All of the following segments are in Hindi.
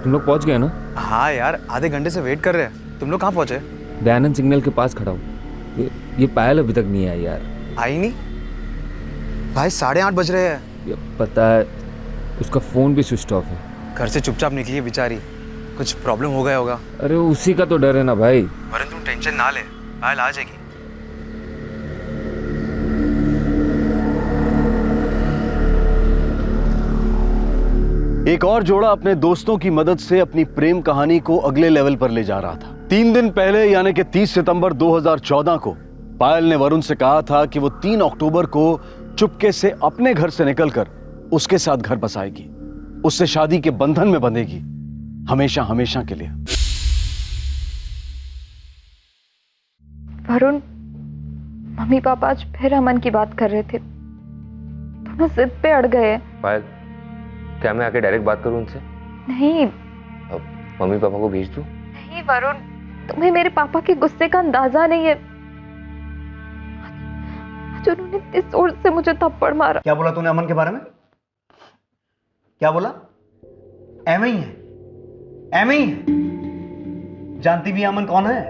तुम लोग पहुंच गए ना? हाँ यार, आधे घंटे से वेट कर रहे हैं। तुम लोग कहाँ पहुंचे? दयानंद सिग्नल के पास खड़ा हूँ। ये पायल अभी तक नहीं आई यार। आई नहीं? भाई 8:30 बज रहे हैं। ये पता है, उसका फोन भी स्विच ऑफ है। घर से चुपचाप निकली है बेचारी, कुछ प्रॉब्लम हो गया होगा। अरे उसी का तो डर है ना भाई। वरुण तुम टेंशन ना ले, पायल आ जाएगी। एक और जोड़ा अपने दोस्तों की मदद से अपनी प्रेम कहानी को अगले लेवल पर ले जा रहा था। 3 दिन पहले यानी कि 30 सितंबर 2014 को पायल ने वरुण से कहा था कि वो 3 अक्टूबर को चुपके से अपने घर से निकलकर उसके साथ घर बसाएगी, उससे शादी के बंधन में बंधेगी, हमेशा हमेशा के लिए। वरुण, मम्मी पापा आज फिर अमन की बात कर रहे थे। दोनों जिद पे अड़ गए। पायल, क्या मैं आके डायरेक्ट बात करूं उनसे? नहीं अब मम्मी पापा को भेज दूं? नहीं वरुण, तुम्हें मेरे पापा के गुस्से का अंदाजा नहीं है। आज उन्होंने इस जोर से मुझे थप्पड़ मारा। क्या बोला तूने अमन के बारे में? क्या बोला? एम ही है, एम ही है। जानती भी अमन कौन है?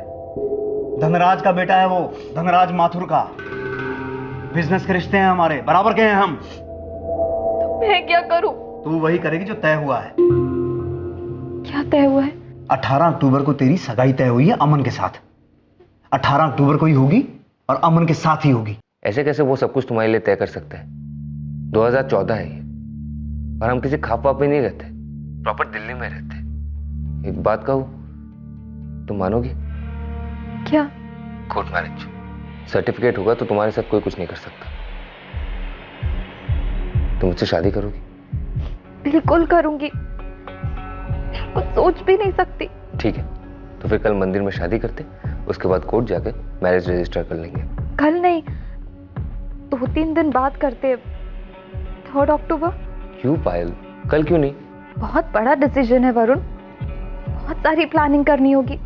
धनराज का बेटा है वो, धनराज माथुर का। बिजनेस के रिश्ते हैं हमारे, बराबर के हैं हम। तो मैं क्या करूं? तू वही करेगी जो तय हुआ है। क्या तय हुआ है? 18 अक्टूबर को तेरी सगाई तय हुई है अमन के साथ। 18 अक्टूबर को ही होगी और अमन के साथ ही होगी। ऐसे कैसे वो सब कुछ तुम्हारे लिए तय कर सकता है? 2014 है ये, और हम किसी खाप वाप में नहीं रहते, प्रॉपर दिल्ली में रहते। एक बात कहूं, तुम मानोगी? क्या? कोर्ट मैरिज सर्टिफिकेट होगा तो तुम्हारे साथ कोई कुछ नहीं कर सकता। तुम मुझसे शादी करोगी? बिल्कुल करूंगी, कुछ सोच भी नहीं सकती। ठीक है, तो फिर कल मंदिर में शादी करते, उसके बाद कोर्ट जाकर मैरिज रजिस्टर कर लेंगे। कल नहीं, 2-3 दिन बाद करते। 3 अक्टूबर। क्यों पायल, कल क्यों नहीं? बहुत बड़ा डिसीजन है वरुण, बहुत सारी प्लानिंग करनी होगी।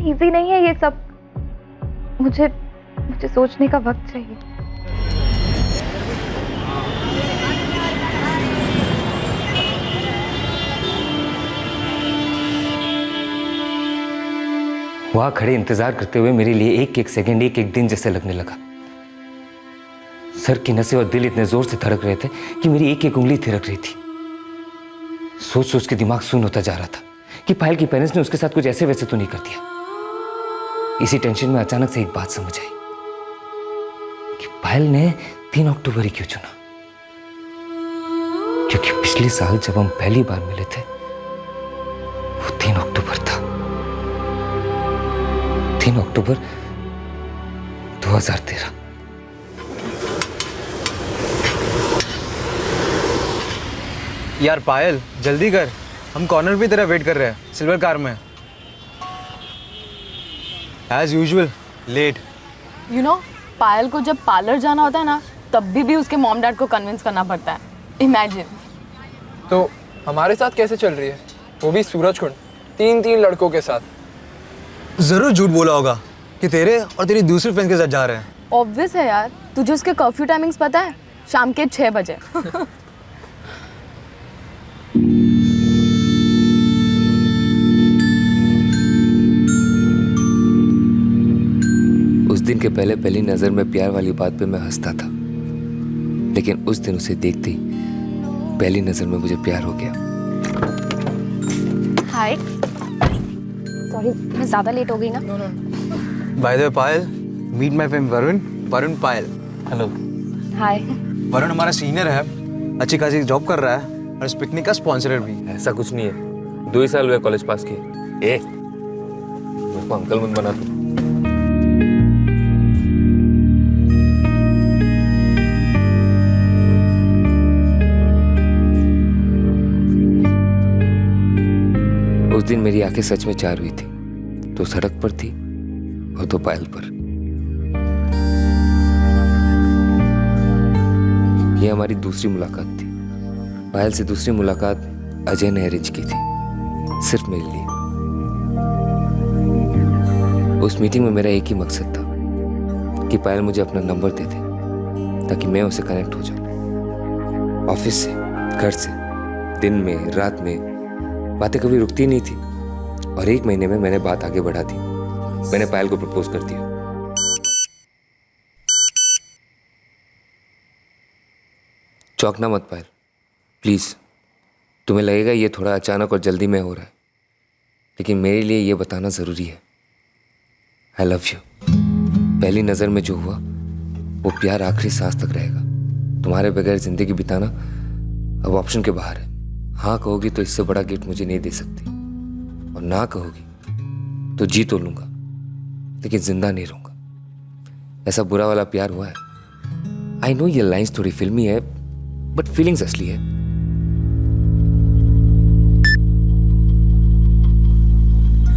इजी नहीं है ये सब। मुझे सोचने का वक्त चाहिए। वहां खड़े इंतजार करते हुए मेरे लिए एक एक सेकंड, एक एक दिन जैसे लगने लगा। सर की नसें और दिल इतने जोर से धड़क रहे थे कि मेरी एक एक उंगली थिरक रही थी। सोच सोच के दिमाग सुन्न होता जा रहा था कि पायल की पेरेंट्स ने उसके साथ कुछ ऐसे वैसे तो नहीं कर दिया। इसी टेंशन में अचानक से एक बात समझ आई कि पायल ने 3 अक्टूबर ही क्यों चुना। क्योंकि पिछले साल जब हम पहली बार मिले थे वो 3 अक्टूबर था। 3 अक्टूबर 2013। यार पायल, जल्दी कर, हम कॉर्नर पे तेरा वेट कर रहे हैं, सिल्वर कार में। As usual late. You know, Payal को जब पार्लर जाना होता है ना, तब भी उसके मॉम डैड को कन्विंस करना पड़ता है। इमेजिन। तो हमारे साथ कैसे चल रही है, वो भी सूरजकुंड, 3 लड़कों के साथ? जरूर झूठ बोला होगा कि तेरे और तेरी दूसरी फ्रेंड के साथ जा रहे हैं। ऑब्वियस है यार, तुझे उसके कर्फ्यू टाइमिंग्स पता है? शाम के 6 बजे। उस दिन के पहली नजर में प्यार वाली बात पे मैं हंसता था, लेकिन उस दिन उसे देखते ही पहली नजर में मुझे प्यार हो गया। हाय, सॉरी मैं ज्यादा लेट हो गई ना। By the way Payal, meet my friend Varun, Varun Payal. Hello. Hi. Varun हमारा सीनियर है, अच्छी खासी जॉब कर रहा है और इस पिकनिक का स्पॉन्सरर भी। ऐसा कुछ नहीं है, 2 ही साल हुए कॉलेज पास किए। मेरे को अंकल मत बना तू। उस दिन मेरी आंखें सच में चार हुई थी, तो सड़क पर थी और तो पायल पर। यह हमारी दूसरी मुलाकात थी। पायल से दूसरी मुलाकात अजय ने अरेंज की थी, सिर्फ मेरे लिए। उस मीटिंग में मेरा एक ही मकसद था कि पायल मुझे अपना नंबर दे दे ताकि मैं उसे कनेक्ट हो जाऊं। ऑफिस से, घर से, दिन में, रात में, बातें कभी रुकती नहीं थी और 1 महीने में मैंने बात आगे बढ़ा दी। मैंने पायल को प्रपोज कर दिया। चौंकना मत पायल, प्लीज। तुम्हें लगेगा ये थोड़ा अचानक और जल्दी में हो रहा है, लेकिन मेरे लिए ये बताना जरूरी है। I love you. पहली नजर में जो हुआ वो प्यार आखिरी सांस तक रहेगा। तुम्हारे बगैर जिंदगी बिताना अब ऑप्शन के बाहर है। हाँ कहोगी तो इससे बड़ा गिफ्ट मुझे नहीं दे सकती, और ना कहोगी तो जी तो लूंगा, लेकिन जिंदा नहीं रहूंगा। ऐसा बुरा वाला प्यार हुआ है। आई नो ये लाइंस थोड़ी फिल्मी है, बट फीलिंग्स असली है।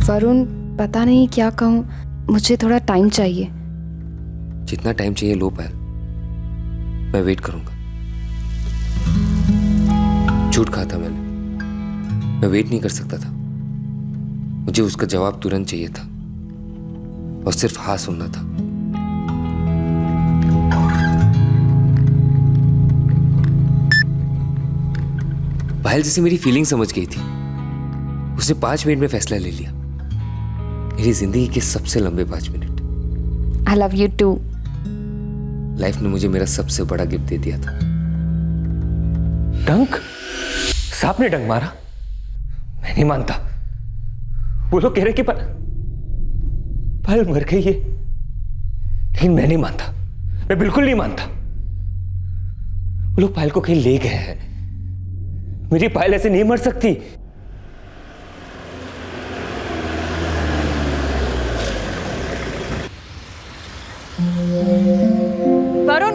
वरुण, पता नहीं क्या कहूँ, मुझे थोड़ा टाइम चाहिए। जितना टाइम चाहिए लो पायल, मैं वेट करूंगा। झूठ कहा था मैंने, मैं वेट नहीं कर सकता था। मुझे उसका जवाब तुरंत चाहिए था और सिर्फ हाँ सुनना था। पायल जैसे मेरी फीलिंग समझ गई थी, उसने 5 मिनट में फैसला ले लिया। मेरी जिंदगी के सबसे लंबे 5 minute. I love you too. Life ने मुझे मेरा सबसे बड़ा गिफ्ट दे दिया था। डंक? सांप ने डंक मारा? मैं नहीं मानता। वो लोग कह रहे कि पायल मर गई है, लेकिन मैं नहीं मानता। मैं बिल्कुल नहीं मानता। वो लोग पायल को कहीं ले गए हैं। मेरी पायल ऐसे नहीं मर सकती। वरुण,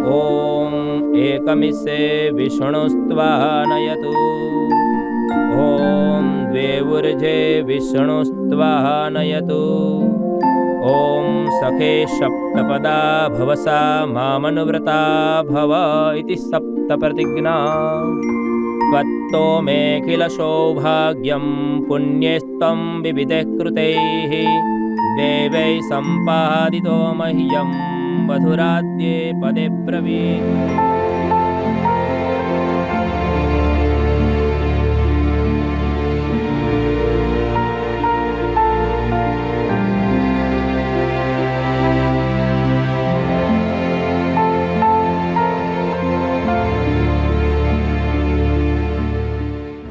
ॐ एकमिसे विष्णुस्त्वानयतु। ॐ द्वेवुर्जे विष्णुस्त्वानयतु। ॐ सखे सप्तपदा भवसा मामनुव्रता भव इति सप्तप्रतिज्ञा। त्वत्तो मेऽखिल सौभाग्यं पुण्यस्त्वं विविधैः कृतैः देवैः सम्पादितो मह्यं मधुराद्ये पदे ब्रवीत्।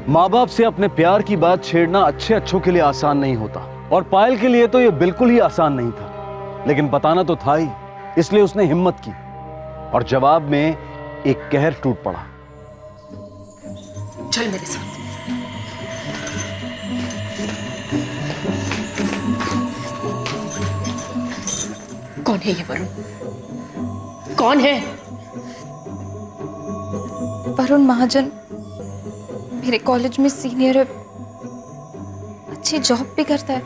माँ बाप से अपने प्यार की बात छेड़ना अच्छे अच्छों के लिए आसान नहीं होता, और पायल के लिए तो यह बिल्कुल ही आसान नहीं था। लेकिन बताना तो था ही, इसलिए उसने हिम्मत की और जवाब में एक कहर टूट पड़ा। चल मेरे साथ। कौन है ये वरुण? कौन है? वरुण महाजन मेरे कॉलेज में सीनियर है, अच्छी जॉब भी करता है।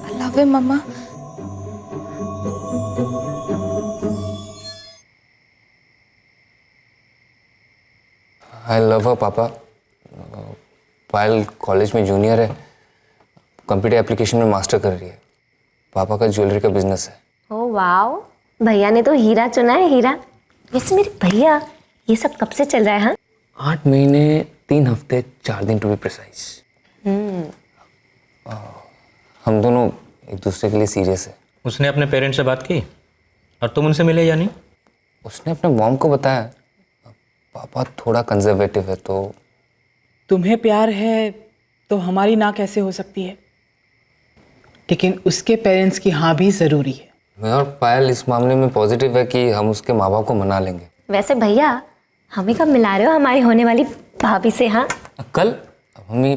आई लव हिम मम्मा। आई लव हर पापा। पायल कॉलेज में जूनियर है, कंप्यूटर एप्लीकेशन में मास्टर कर रही है। पापा का ज्वेलरी का बिजनेस है। ओ वाओ, भैया ने तो हीरा चुना है, हीरा। वैसे मेरे भैया ये सब कब से चल रहा है? हाँ, 8 महीने 3 हफ्ते 4 दिन टू बी प्रिसाइज। हम दोनों एक दूसरे के लिए सीरियस है। उसने अपने पेरेंट्स से बात की और तुम उनसे मिले या नहीं? उसने अपने मॉम को बताया। पापा थोड़ा कंजर्वेटिव है तो। तुम्हें प्यार है तो हमारी ना कैसे हो सकती है, लेकिन उसके पेरेंट्स की हाँ भी जरूरी है। मैं और पायल इस मामले में पॉजिटिव है कि हम उसके माँ बाप को मना लेंगे। वैसे भैया हमें कब मिला रहे हो हमारी होने वाली भाभी से? हाँ कल। मम्मी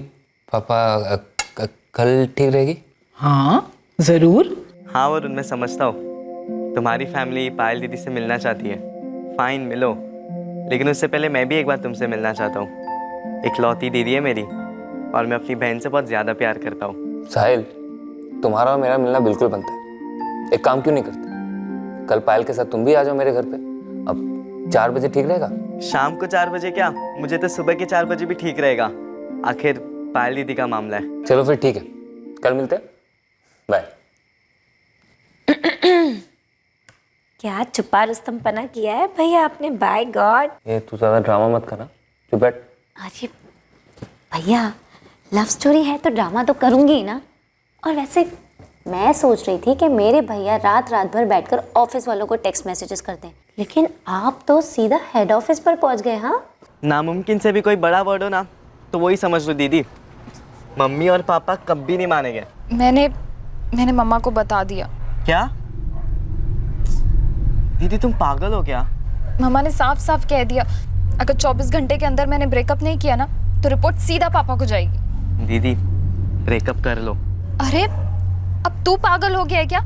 पापा कल ठीक रहेगी? हाँ जरूर। हाँ वरुण, मैं समझता हूँ तुम्हारी फैमिली पायल दीदी से मिलना चाहती है। फाइन, मिलो, लेकिन उससे पहले मैं भी एक बार तुमसे मिलना चाहता हूँ। इकलौती दीदी है मेरी और मैं अपनी बहन से बहुत ज़्यादा प्यार करता हूँ। साहिल, तुम्हारा और मेरा मिलना बिल्कुल बनता है। एक काम क्यों नहीं करते, कल पायल के साथ तुम भी आ जाओ मेरे घर पे। अब 4 बजे ठीक रहेगा? शाम को 4 बजे क्या, मुझे तो सुबह के 4 बजे भी ठीक रहेगा। आखिर पायल दीदी का मामला है। चलो फिर ठीक है, कल मिलते हैं। बाय। क्या छुपा रुस्तमपना किया है भैया आपने, बाय गॉड। ये तू ज़्यादा ड्रामा मत करना, चुप बैठ। अरे भैया लव स्टोरी है तो ड्रामा तो करूंगी ही ना। और वैसे मैं सोच रही थी कि मेरे भैया रात रात भर बैठकर ऑफिस वालों को टेक्स्ट मैसेजेस करते हैं, लेकिन आप तो सीधा हेड ऑफिस पर पहुंच गए। हाँ, नामुमकिन से भी कोई बड़ा वर्ड हो ना तो वही समझ लो दीदी। मम्मी और पापा कभी नहीं मानेंगे। मैंने मम्मा को बता दिया। क्या दीदी तुम पागल हो क्या? मम्मा ने साफ साफ कह दिया अगर 24 घंटे के अंदर मैंने ब्रेकअप नहीं किया ना तो रिपोर्ट सीधा पापा को जाएगी। दीदी ब्रेकअप कर लो। अरे अब तू पागल हो गया है क्या?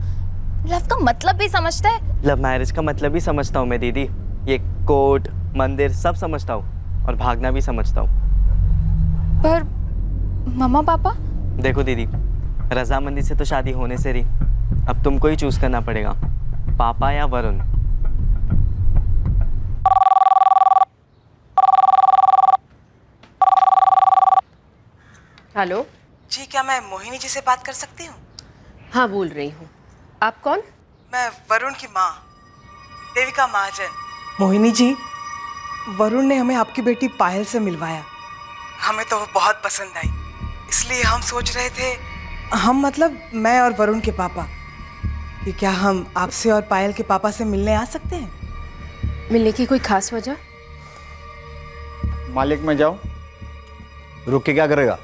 लव का मतलब भी समझता है? लव मैरिज का मतलब भी समझता हूँ मैं दीदी। ये कोर्ट मंदिर सब समझता हूँ और भागना भी समझता हूँ। पर मम्मा पापा? देखो दीदी, रजामंदी से तो शादी होने से रही, अब तुमको ही चूज करना पड़ेगा, पापा या वरुण। हेलो जी, क्या मैं मोहिनी जी से बात कर सकती हूँ? हाँ बोल रही हूँ। आप कौन? मैं वरुण की माँ देविका महाजन। मोहिनी जी, वरुण ने हमें आपकी बेटी पायल से मिलवाया। हमें तो वो बहुत पसंद आई, इसलिए हम सोच रहे थे, हम मतलब मैं और वरुण के पापा, कि क्या हम आपसे और पायल के पापा से मिलने आ सकते हैं? मिलने की कोई खास वजह? मालिक मैं जाऊं? रुक के क्या करेगा,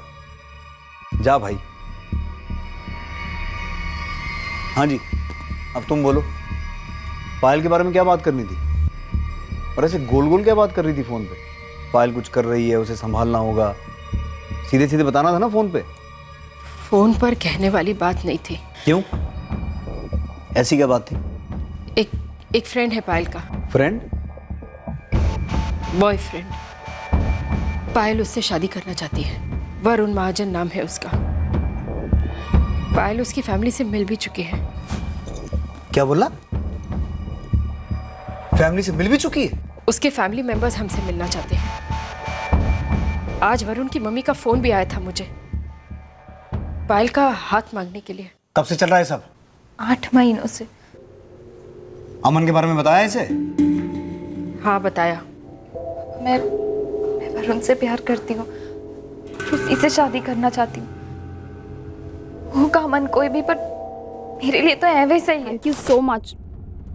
जा भाई। हाँ जी, अब तुम बोलो, पायल के बारे में क्या बात करनी थी? और ऐसे गोल गोल क्या बात कर रही थी फोन पे? पायल कुछ कर रही है, उसे संभालना होगा, सीधे सीधे बताना था ना फोन पे। फोन पर कहने वाली बात नहीं थी। क्यों, ऐसी क्या बात थी? एक फ्रेंड है पायल का। फ्रेंड? बॉयफ्रेंड। पायल उससे शादी करना चाहती है। वरुण महाजन नाम है उसका। पायल उसकी फैमिली से मिल भी चुकी है। क्या बोला? फैमिली से मिल भी चुकी है? उसके फैमिली मेंबर्स हमसे मिलना चाहते हैं। आज वरुण की मम्मी का फोन भी आया था मुझे, पायल का हाथ मांगने के लिए। कब से चल रहा है सब? 8 महीनों से। अमन के बारे में बताया इसे? हाँ बताया। मैं वरुण से प्यार करती हूँ, उसी से शादी करना चाहती हूँ। होगा अमन कोई भी, पर मेरे लिए तो एवे सही है। Thank you so much.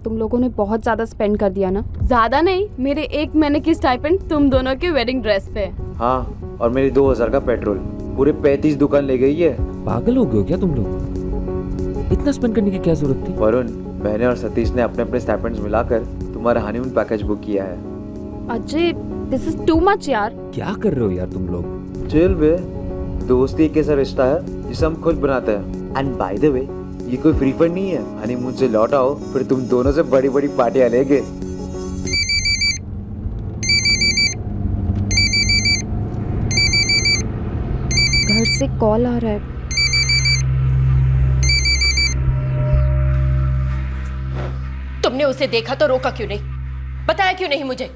तुम लोगों ने बहुत ज्यादा स्पेंड कर दिया ना। ज्यादा नहीं, मेरे 1 महीने की स्टाइपेंड तुम दोनों के वेडिंग ड्रेस पे। हाँ, और मेरी 2000 का पेट्रोल। पूरे 35 दुकान ले गई है। पागल हो गए हो क्या तुम लोग? इतना स्पेंड करने की क्या जरूरत थी? वरुण, मैंने और सतीश ने अपने अपने स्टाइपेंड्स मिलाकर तुम्हारा हनीमून पैकेज बुक किया है। Ajay, this is too much यार। क्या कर रहे हो यार तुम लोग? चिल बे, दोस्ती एक ऐसा रिश्ता है जिसे हम खुद बनाते हैं। एंड बाय द वे, ये कोई फ्री फंड नहीं है। हनीमून से लौट आओ, फिर तुम दोनों से बड़ी बड़ी पार्टियां लेंगे। घर से कॉल आ रहा है। तुमने उसे देखा तो रोका क्यों नहीं? बताया क्यों नहीं मुझे?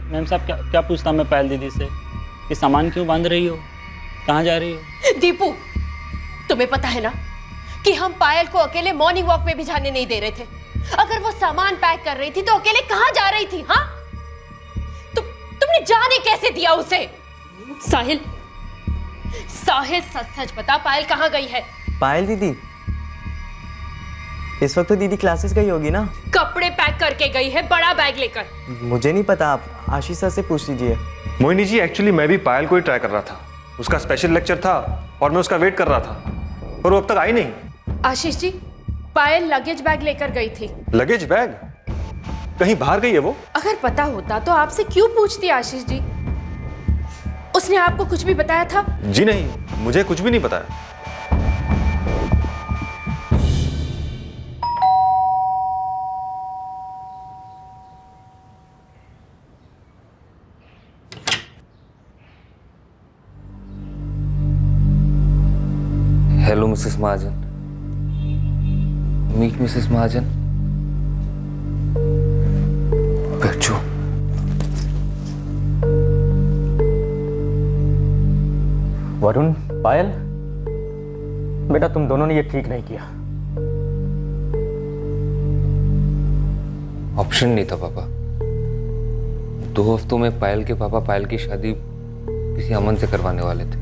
मैम साहब क्या पूछता मैं पायल दीदी से कि सामान क्यों बांध रही हो, कहाँ जा रही हो? दीपू, तुम्हें पता है ना कि हम पायल को अकेले मॉर्निंग वॉक में भी जाने नहीं दे रहे थे। अगर वो सामान पैक कर रही थी तो अकेले कहाँ जा रही थी? हाँ, तुमने जाने कैसे दिया उसे? साहिल, सच सच बता, पायल कहाँ गई है? पायल दीदी इस वक्त तो दीदी क्लासेस गई होगी ना। कपड़े पैक करके गई है, बड़ा बैग लेकर। मुझे नहीं पता, आप आशीष सर से पूछ लीजिए। मोहिनी जी, एक्चुअली मैं भी पायल को ही ट्राई कर रहा था। उसका स्पेशल लेक्चर था और मैं उसका वेट कर रहा था, पर वो अब तक आई नहीं। आशीष जी, पायल लगेज बैग लेकर गई थी। Luggage bag? कहीं बाहर गई है वो? अगर पता होता तो आपसे क्यों पूछती आशीष जी? उसने आपको कुछ भी बताया था? जी नहीं, मुझे कुछ भी नहीं बताया। हेलो मिसेस महाजन। मीट मिसेस महाजन। बैठो। वरुण, पायल, बेटा तुम दोनों ने ये ठीक नहीं किया। ऑप्शन नहीं था पापा। 2 हफ्तों में पायल के पापा पायल की शादी किसी अमन से करवाने वाले थे,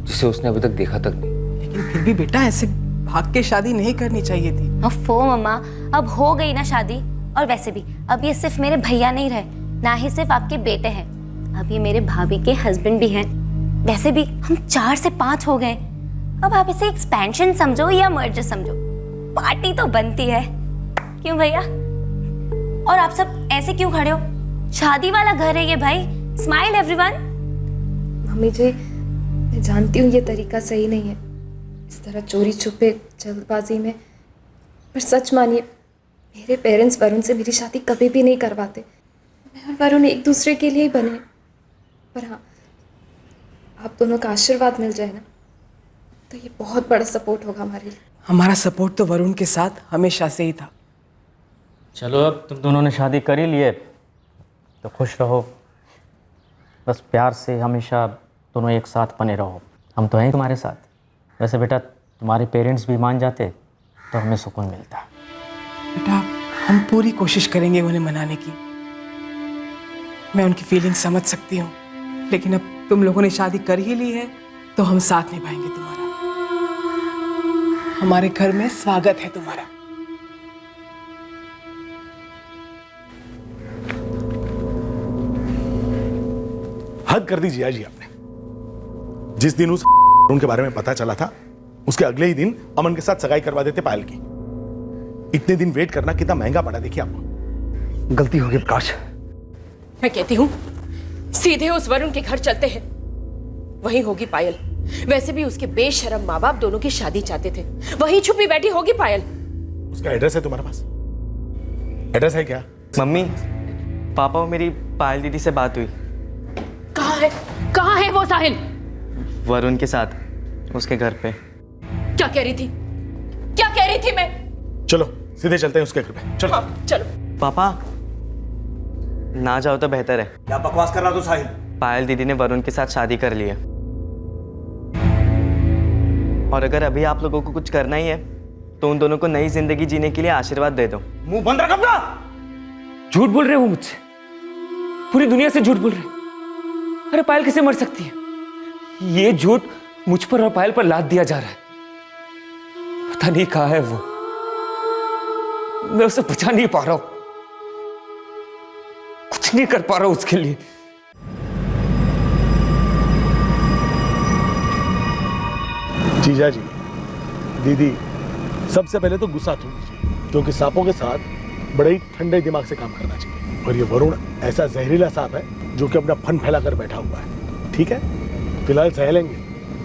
जिसे उसने अभी तक देखा तक नहीं। लेकिन फिर भी बेटा ऐसे भाग के शादी नहीं करनी चाहिए थी। अफो मम्मा, अब हो गई ना शादी। और वैसे भी अब ये सिर्फ मेरे भैया नहीं रहे, ना ही सिर्फ आपके बेटे हैं, अब ये मेरे भाभी के हस्बैंड भी हैं। वैसे भी हम 4 से 5 हो गए। अब आप इसे एक्सपेंशन समझो या मर्जर समझो, पार्टी तो बनती है, क्यों भैया? और आप सब ऐसे क्यों खड़े हो? शादी वाला घर है ये भाई। Smile everyone. मम्मी जी, मैं जानती हूँ ये तरीका सही नहीं है, इस तरह चोरी छुपे जल्दबाजी में, पर सच मानिए मेरे पेरेंट्स वरुण से मेरी शादी कभी भी नहीं करवाते। मैं और वरुण एक दूसरे के लिए ही बने। पर हाँ, आप दोनों का आशीर्वाद मिल जाए ना तो ये बहुत बड़ा सपोर्ट होगा हमारे लिए। हमारा सपोर्ट तो वरुण के साथ हमेशा से ही था। चलो, अब तुम दोनों ने शादी कर ही लिए तो खुश रहो, बस प्यार से हमेशा दोनों एक साथ बने रहो। हम तो हैं तुम्हारे साथ। वैसे बेटा, तुम्हारे पेरेंट्स भी मान जाते तो हमें सुकून मिलता। बेटा, हम पूरी कोशिश करेंगे उन्हें मनाने की। मैं उनकी फीलिंग समझ सकती हूँ, लेकिन अब तुम लोगों ने शादी कर ही ली है तो हम साथ निभाएंगे तुम्हारा। हमारे घर में स्वागत है तुम्हारा। हद कर दी जिया जी आपने। जिस दिन उस उनके बारे में पता चला था, उसके अगले ही दिन अमन के साथ सगाई करवा देते पायल की। इतने दिन वेट करना कितना महंगा पड़ा, देखिए आपको। गलती होगी प्रकाश। मैं कहती हूँ सीधे उस वरुण के घर चलते हैं, वहीं होगी पायल। वैसे भी उसके बेशरम माँ बाप दोनों की शादी चाहते थे, वहीं छुपी बैठी होगी पायल। उसका एड्रेस है तुम्हारे पास? एड्रेस है क्या? मम्मी, पापा और मेरी पायल दीदी से बात हुई। कहाँ है वो साहिल? वरुण के साथ, उसके घर पे। क्या कह रही थी मैं? चलो सीधे चलते हैं उसके घर पे। चलो। चलो। पापा, ना जाओ तो बेहतर है। क्या बकवास कर रहा तू साहिल? पायल दीदी ने वरुण के साथ शादी कर ली है, और अगर अभी आप लोगों को कुछ करना ही है तो उन दोनों को नई जिंदगी जीने के लिए आशीर्वाद दे दो। मुंह बंद रख अपना। झूठ बोल रहे हो मुझसे, पूरी दुनिया से झूठ बोल रहे। अरे पायल कैसे मर सकती है? ये झूठ मुझ पर और पायल पर लाद दिया जा रहा है। पता नहीं कहाँ है वो, मैं उसे बचा नहीं पा रहा हूं, कुछ नहीं कर पा रहा हूं उसके लिए। जीजा जी, दीदी, सबसे पहले तो गुस्सा थूक दीजिए, क्योंकि सांपों के साथ बड़े ही ठंडे दिमाग से काम करना चाहिए। और ये वरुण ऐसा जहरीला सांप है जो कि अपना फन फैलाकर बैठा हुआ है। ठीक है, फिलहाल सह लेंगे,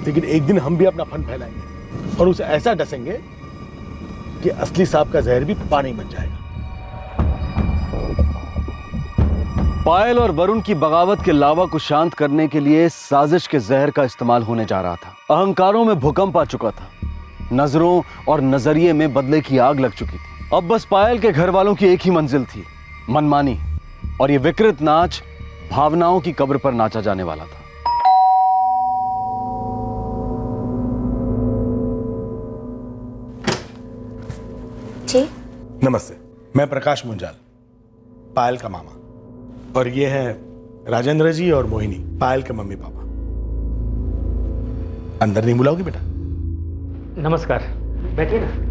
लेकिन एक दिन हम भी अपना फन फैलाएंगे और उसे ऐसा डसेंगे कि असली सांप का जहर भी पानी बन जाएगा। पायल और वरुण की बगावत के लावा को शांत करने के लिए साजिश के जहर का इस्तेमाल होने जा रहा था। अहंकारों में भूकंप आ चुका था, नजरों और नजरिए में बदले की आग लग चुकी थी। अब बस पायल के घर वालों की एक ही मंजिल थी, मनमानी। और ये विकृत नाच भावनाओं की कब्र पर नाचा जाने वाला था। जी नमस्ते, मैं प्रकाश मुंजाल, पायल का मामा, और ये है राजेंद्र जी और मोहिनी, पायल के मम्मी पापा। अंदर नहीं बुलाओगी बेटा? नमस्कार, बैठिए ना।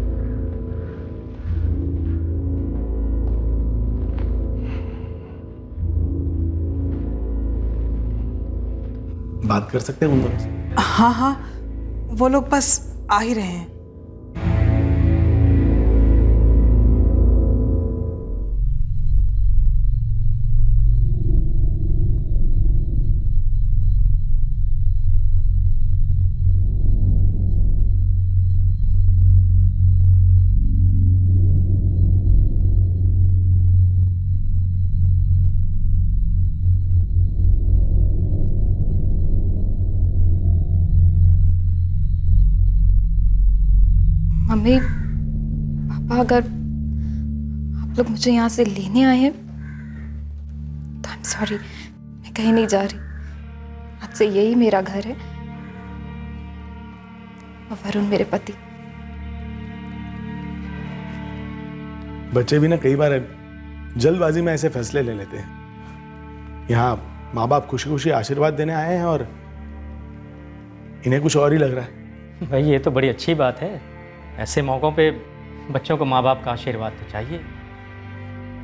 बात कर सकते हैं उन दोनों से? हाँ हाँ, वो लोग बस आ ही रहे हैं। मम्मी पापा, अगर आप लोग मुझे यहाँ से लेने आए हैं तो आई एम सॉरी, मैं कहीं नहीं जा रही। आज से यही मेरा घर है और वरुण मेरे पति। बच्चे भी ना कई बार जल्दबाजी में ऐसे फैसले ले लेते हैं। यहाँ माँ बाप खुशी खुशी आशीर्वाद देने आए हैं और इन्हें कुछ और ही लग रहा है। भाई ये तो बड़ी अच्छी बात है। ऐसे मौक़ों पे बच्चों को माँ बाप का आशीर्वाद तो चाहिए।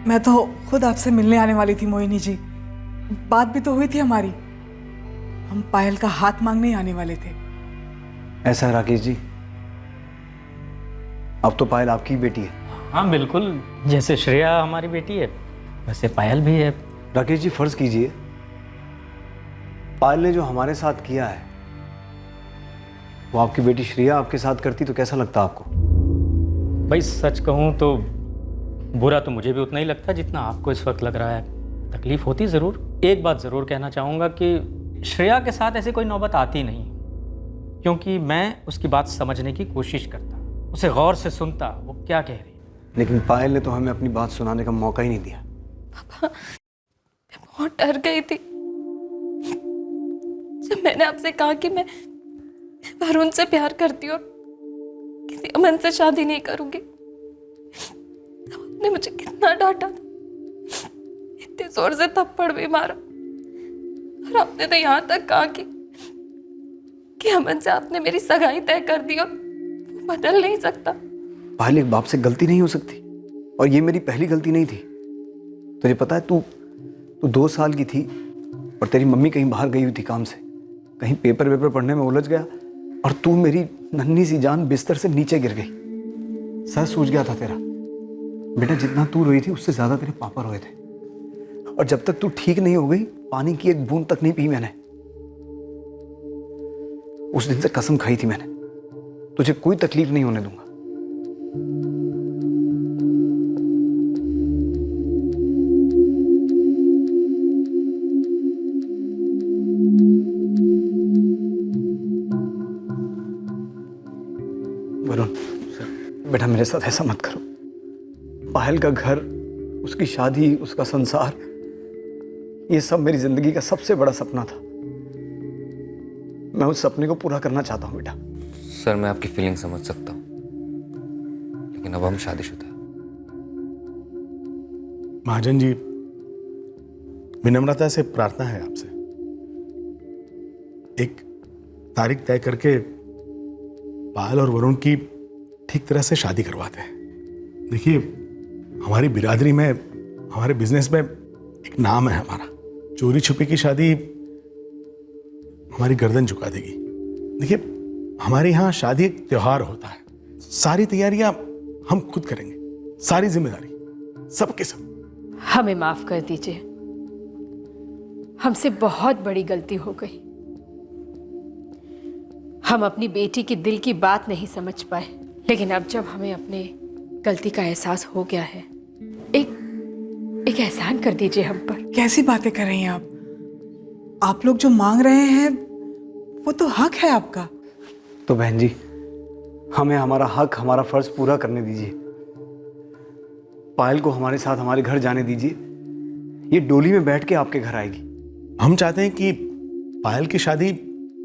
मैं तो खुद आपसे मिलने आने वाली थी मोहिनी जी, बात भी तो हुई थी हमारी। हम पायल का हाथ मांगने आने वाले थे। ऐसा है राकेश जी, अब तो पायल आपकी बेटी है। हाँ बिल्कुल, जैसे श्रेया हमारी बेटी है वैसे पायल भी है। राकेश जी फर्ज कीजिए, पायल ने जो हमारे साथ किया है वो आपकी बेटी श्रेया आपके साथ करती तो कैसा लगता आपको? भाई सच कहूँ तो बुरा तो मुझे भी उतना ही लगता है जितना आपको इस वक्त लग रहा है। तकलीफ होती ज़रूर। एक बात ज़रूर कहना चाहूँगा कि श्रेया के साथ ऐसी कोई नौबत आती नहीं, क्योंकि मैं उसकी बात समझने की कोशिश करता, उसे गौर से सुनता वो क्या कह रही है। लेकिन पायल ने तो हमें अपनी बात सुनाने का मौका ही नहीं दिया। पापा, मैं बहुत डर गई थी जब मैंने आपसे कहा कि मैं वरुण से प्यार करती हूँ और किसी अमन से शादी नहीं करूंगी। तब आपने मुझे कितना डांटा था, इतने जोर से थप्पड़ भी मारा, और आपने तो यहाँ तक कहा कि अमन से आपने मेरी सगाई तय कर दी और वो बदल नहीं सकता। पायल, एक बाप से गलती नहीं हो सकती, और ये मेरी पहली गलती नहीं थी। तुझे पता है, तू 2 साल की थी और तेरी मम्मी कहीं बाहर गई हुई थी काम से, कहीं पेपर पढ़ने में उलझ गया और तू मेरी नन्ही सी जान बिस्तर से नीचे गिर गई। सर सूझ गया था तेरा। बेटा, जितना तू रोई थी उससे ज्यादा तेरे पापा रोए थे, और जब तक तू ठीक नहीं हो गई पानी की एक बूंद तक नहीं पी मैंने। उस दिन से कसम खाई थी मैंने, तुझे कोई तकलीफ नहीं होने दूंगा। वरुण, बेटा मेरे साथ ऐसा मत करो। पायल का घर, उसकी शादी, उसका संसार, ये सब मेरी जिंदगी का सबसे बड़ा सपना था। मैं उस सपने को पूरा करना चाहता हूं बेटा। सर, मैं आपकी फीलिंग समझ सकता हूँ, लेकिन अब हम शादीशुदा हैं। महाजन जी, विनम्रता से प्रार्थना है आपसे, एक तारीख तय करके पायल और वरुण की ठीक तरह से शादी करवाते हैं। देखिए, हमारी बिरादरी में, हमारे बिजनेस में एक नाम है हमारा। चोरी छुपे की शादी हमारी गर्दन झुका देगी। देखिए, हमारे यहाँ शादी एक त्योहार होता है, सारी तैयारियां हम खुद करेंगे, सारी जिम्मेदारी सबके सब। हमें माफ कर दीजिए, हमसे बहुत बड़ी गलती हो गई। हम अपनी बेटी की दिल की बात नहीं समझ पाए, लेकिन अब जब हमें अपने गलती का एहसास हो गया है, एक एहसान कर दीजिए हम पर। कैसी बातें कर रही हैं आप लोग जो मांग रहे हैं वो तो हक है आपका। तो बहन जी, हमें हमारा हक, हमारा फर्ज पूरा करने दीजिए। पायल को हमारे साथ हमारे घर जाने दीजिए। ये डोली में बैठ के आपके घर आएगी। हम चाहते हैं कि पायल की शादी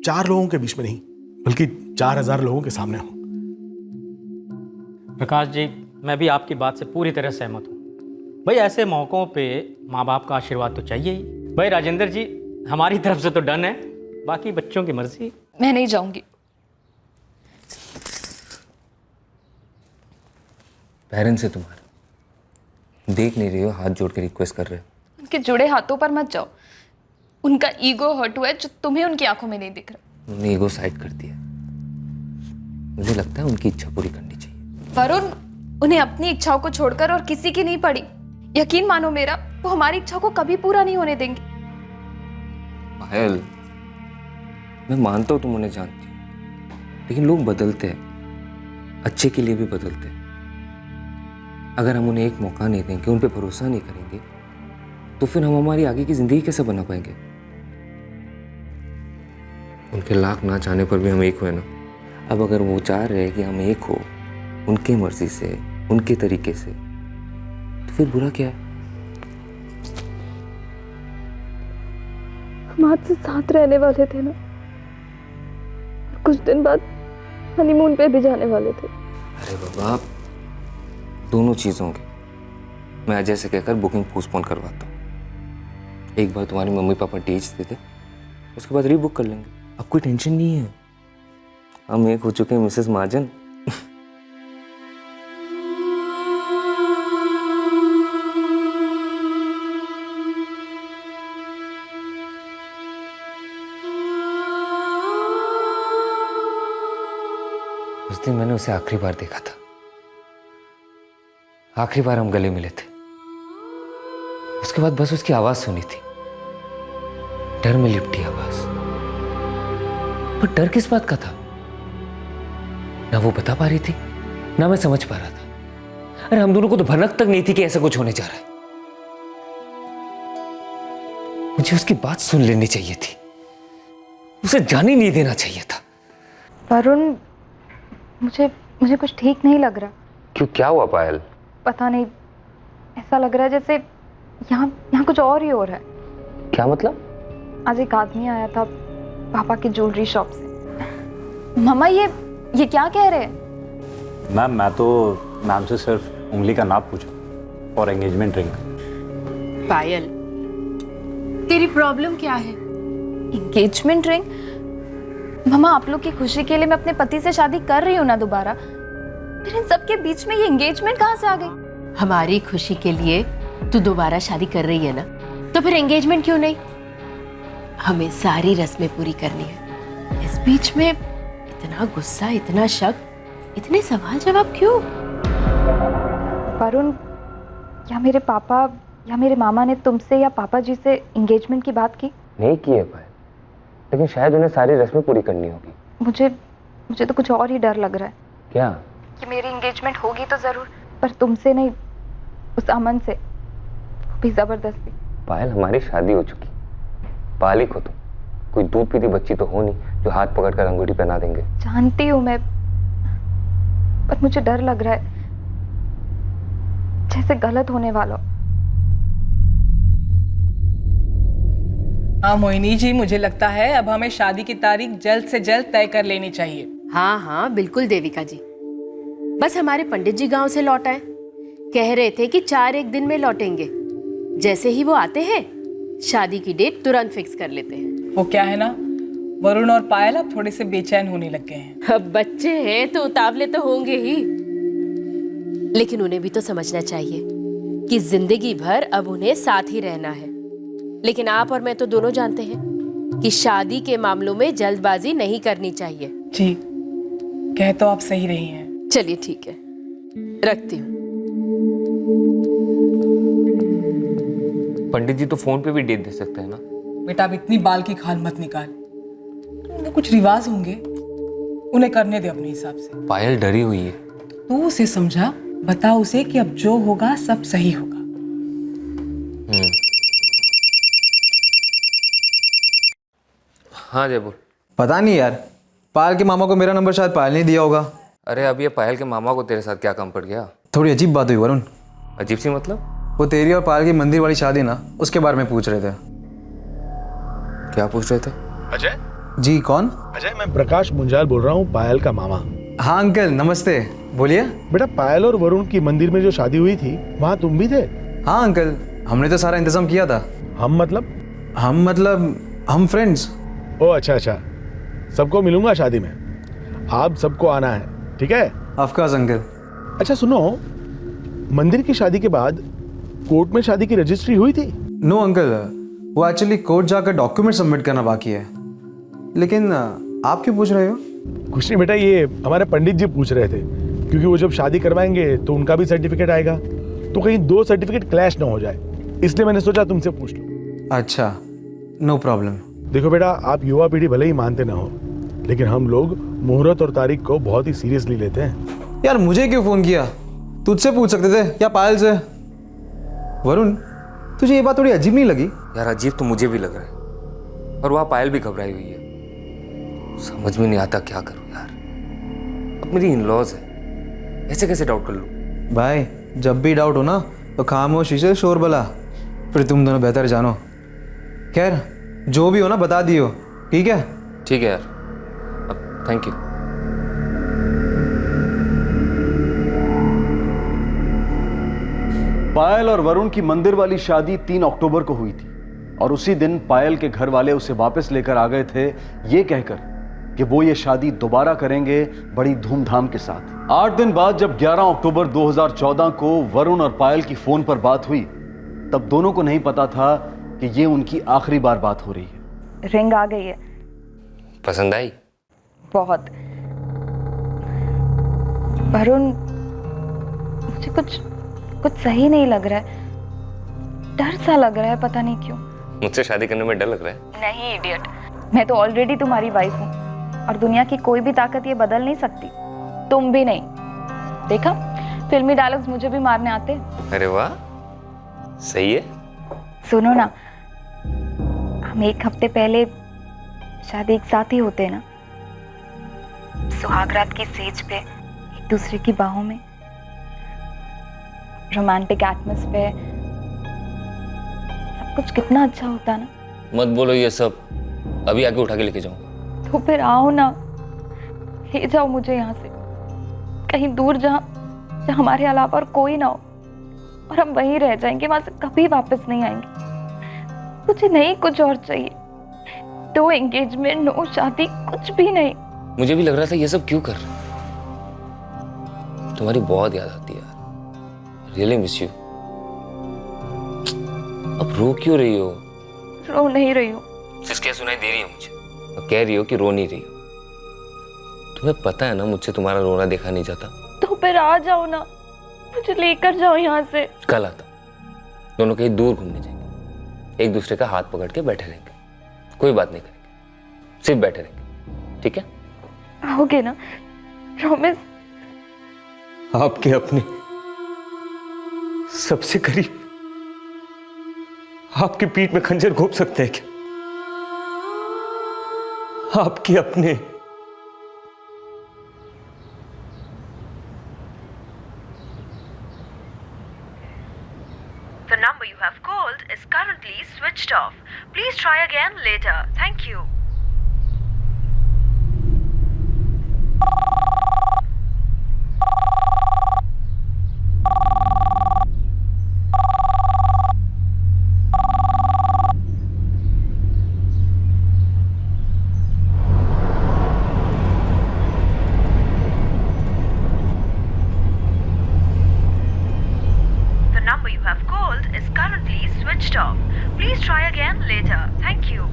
4 लोगों के बीच में नहीं, बल्कि 4000 लोगों के सामने हो। प्रकाश जी, मैं भी आपकी बात से पूरी तरह सहमत हूँ। भाई, ऐसे मौक़ों पे माँ बाप का आशीर्वाद तो चाहिए ही। भाई राजेंद्र जी, हमारी तरफ से तो डन है, बाकी बच्चों की मर्जी। मैं नहीं जाऊंगी। पेरेंट्स है तुम्हारा, देख नहीं रही हो, हाथ जोड़ के रिक्वेस्ट कर रहे हो। उनके जुड़े हाथों पर मत जाओ। उनका ईगो हर्ट हुआ है जो तुम्हें उनकी आंखों में नहीं दिख रहा। उन्होंने ईगो साइड कर दिया। मुझे लगता है उनकी इच्छा पूरी करनी चाहिए। वरुण, उन्हें अपनी इच्छाओं को छोड़कर और किसी की नहीं पड़ी। यकीन मानो मेरा, वो हमारी इच्छा को कभी पूरा नहीं होने देंगे। पायल, मैं मानता हूँ तुम उन्हें जानती हो, लेकिन लोग बदलते हैं, अच्छे के लिए भी बदलते हैं। अगर हम उन्हें एक मौका नहीं देंगे, उन पे भरोसा नहीं करेंगे, तो फिर हम हमारी आगे की जिंदगी कैसे बना पाएंगे? उनके लाख ना चाहने पर भी हम एक हुए ना। अब अगर वो चाह रहे हैं कि हम एक हो, उनकी मर्जी से, उनके तरीके से, तो फिर बुरा क्या है? हम आज से साथ रहने वाले थे ना, कुछ दिन बाद हनीमून पे भी जाने वाले थे। अरे बाबा, दोनों चीज़ों के, मैं अजय से कहकर बुकिंग पोस्टपोन करवाता हूँ। एक बार तुम्हारे मम्मी पापा टीच देते, उसके बाद रीबुक कर लेंगे। अब कोई टेंशन नहीं है, हम एक हो चुके हैं मिसेस महाजन। उस दिन मैंने उसे आखिरी बार देखा था, आखिरी बार हम गले मिले थे। उसके बाद बस उसकी आवाज सुनी थी, डर में लिपटी आवाज। पर डर किस बात का था? ना वो बता पा रही थी, ना मैं समझ पा रहा था। अरे हम दोनों को तो भनक तक नहीं थी कि ऐसा कुछ होने जा रहा है। मुझे उसकी बात सुन लेनी चाहिए थी, उसे जाने नहीं देना चाहिए था। वरुण, मुझे कुछ ठीक नहीं लग रहा। क्यों, क्या हुआ पायल? पता नहीं, ऐसा लग रहा है जैसे यहाँ कुछ और ही हो रहा है। क्या मतलब? आज एक आदमी आया था पापा की ज्वेलरी शॉप से। मम्मा ये क्या कह रहे हैं? मैम मैं तो मैम से सिर्फ उंगली का नाप पूछा फॉर एंगेजमेंट रिंग। पायल, तेरी प्रॉब्लम क्या है? Engagement ring? मम्मा, आप लोग की खुशी के लिए मैं अपने पति से शादी कर रही हूँ ना दोबारा, फिर इन सबके बीच में ये एंगेजमेंट कहाँ से आ गई? हमारी खुशी के लिए तू दोबारा शादी कर रही है ना, तो फिर एंगेजमेंट क्यों नहीं? हमें सारी रस्में पूरी करनी है। इस बीच में इतना गुस्सा, इतना शक, इतने सवाल जवाब क्यों? वरुण, या मेरे पापा या मेरे मामा ने तुमसे या पापा जी से एंगेजमेंट की बात की? नहीं की है पायल, लेकिन शायद उन्हें सारी रस्में पूरी करनी होगी। मुझे तो कुछ और ही डर लग रहा है। क्या? कि मेरी एंगेजमेंट होगी तो जरूर, पर तुमसे नहीं, उस अमन से, वो भी जबरदस्ती। पायल, हमारी शादी हो चुकी, बालिक हो तुम, कोई दूध पीती बच्ची तो हो नहीं जो हाथ पकड़कर अंगूठी पहना देंगे। जानती हूँ मैं, पर मुझे डर लग रहा है जैसे गलत होने वाला हो। हाँ मोहिनी जी, मुझे लगता है अब हमें शादी की तारीख जल्द से जल्द तय कर लेनी चाहिए। हाँ हाँ बिल्कुल देविका जी, बस हमारे पंडित जी गांव से लौट आए, कह रहे थे कि 4-1 दिन में लौटेंगे। जैसे ही वो आते हैं शादी की डेट तुरंत फिक्स कर लेते हैं। वो क्या है ना, वरुण और पायल अब थोड़े से बेचैन होने लग गए हैं। अब बच्चे हैं तो उतावले तो होंगे ही, लेकिन उन्हें भी तो समझना चाहिए कि जिंदगी भर अब उन्हें साथ ही रहना है। लेकिन आप और मैं तो दोनों जानते हैं कि शादी के मामलों में जल्दबाजी नहीं करनी चाहिए। जी, कह तो आप सही रही हैं। चलिए ठीक है, रखती हूँ। पंडित जी तो फोन पे भी डेट दे सकते हैं ना? बेटा, अब इतनी बाल की खाल मत निकाल, उनके कुछ रिवाज होंगे, उन्हें करने दे अपने हिसाब से। पायल डरी हुई है। तू उसे समझा, बता उसे कि अब जो होगा सब सही होगा। हाँ जय बोल। पता नहीं यार, पायल के मामा को मेरा नंबर शायद पायल ने दिया होगा। अरे अब ये पायल के मामा को तेरे साथ क्या काम पड़ गया? थोड़ी अजीब बात हुई वरुण। अजीब सी मतलब? वो तेरी और पायल की मंदिर वाली शादी ना, उसके बारे में पूछ रहे थे। क्या पूछ रहे थे? अजय जी कौन? अजय, मैं प्रकाश मुंजाल बोल रहा हूँ, पायल का मामा। हाँ अंकल नमस्ते, बोलिए। बेटा, पायल और वरुण की मंदिर में जो शादी हुई थी, वहाँ तुम भी थे? हाँ अंकल, हमने तो सारा इंतजाम किया था। हम मतलब? हम फ्रेंड्स। ओ अच्छा, सबको मिलूंगा शादी में, आप सबको आना है, ठीक है? Of course uncle. अच्छा सुनो, मंदिर की शादी के बाद कोर्ट में शादी की रजिस्ट्री हुई थी? नो अंकल, वो एक्चुअली कोर्ट जाकर डॉक्यूमेंट सबमिट करना बाकी है। लेकिन आप क्यों पूछ रहे हो? कुछ नहीं बेटा, ये हमारे पंडित जी पूछ रहे थे, क्योंकि वो जब शादी करवाएंगे तो उनका भी सर्टिफिकेट आएगा, तो कहीं 2 सर्टिफिकेट क्लैश ना हो जाए, इसलिए मैंने सोचा तुमसे पूछ लूं। अच्छा, नो प्रॉब्लम। देखो बेटा, आप युवा पीढ़ी भले ही मानते ना हो, लेकिन हम लोग मुहूर्त और तारीख को बहुत ही सीरियसली लेते हैं। यार मुझे क्यों फोन किया? तुझसे पूछ सकते थे या पायल से। वरुण, तुझे ये बात थोड़ी अजीब नहीं लगी? यार अजीब तो मुझे भी लग रहा है, और वहाँ पायल भी घबराई हुई है। समझ में नहीं आता क्या करूँ यार। अब मेरी इन-लॉज है, ऐसे कैसे डाउट कर लूँ? भाई जब भी डाउट हो ना तो खामोशी से शोर बला, फिर तुम दोनों बेहतर जानो। खैर जो भी हो ना बता दियो, ठीक है? ठीक है यार, अब थैंक यू। पायल और वरुण की मंदिर वाली शादी 3 अक्टूबर को हुई थी और उसी दिन पायल के घर वाले उसे वापस लेकर आ गए थे, ये कहकर कि वो ये शादी दोबारा करेंगे बड़ी धूमधाम के साथ। 8 दिन बाद जब 11 अक्टूबर 2014 को वरुण और पायल की फोन पर बात हुई, तब दोनों को नहीं पता था कि ये उनकी आखिरी बार बात हो रही है। रिंग आ गई है। पसंद आई? बहुत। वरुण, मुझे कुछ सही नहीं लग रहा है, डर सा लग रहा है, पता नहीं क्यों। मुझसे शादी करने में डर लग रहा है? नहीं इडियट, मैं तो ऑलरेडी तुम्हारी वाइफ हूँ और दुनिया की कोई भी ताकत ये बदल नहीं सकती, तुम भी नहीं। देखा, फिल्मी डायलॉग्स मुझे भी मारने आते हैं। अरे वाह, सही है। सुनो ना, हम 1 हफ्ते पहले शादी एक साथ ही होते हैं ना, सुहागरात की सेज पे एक दूसरे की बाहों में, रोमांटिक एटमॉस्फेयर, सब कुछ कितना अच्छा होता ना। मत बोलो ये सब, अभी आके उठा के लेके जाऊं। तो फिर आओ ना, ले जाओ मुझे यहाँ से कहीं दूर, जहाँ हमारे अलावा और कोई ना हो, और हम वहीं रह जाएंगे, वहां से कभी वापस नहीं आएंगे। मुझे नहीं कुछ और चाहिए, नो एंगेजमेंट, नो शादी, कुछ भी नहीं। मुझे भी लग रहा था ये सब क्यों कर रहे। तुम्हारी बहुत याद आती है यार, रियली मिस यू। अब रो क्यों रही हो? रो नहीं रही हूँ। सिर्फ सुनाई दे रही है मुझे, और कह रही हो कि रो नहीं रही हो। तुम्हें पता है ना मुझसे तुम्हारा रोना देखा नहीं जाता। तो फिर आ जाओ ना, मुझे लेकर जाओ यहाँ से। कल आता, दोनों कहीं दूर घूमने जाएंगे, एक दूसरे का हाथ पकड़ के बैठे रहेंगे, कोई बात नहीं करेंगे, सिर्फ बैठे रहेंगे, ठीक है? आओगे ना, प्रॉमिस? आपके अपने सबसे करीब आपकी पीठ में खंजर घोंप सकते हैं क्या? आपके अपने। The number you have called is currently switched off. Please try again later. Thank you. The number you have called is currently switched off. Please try again later. Thank you.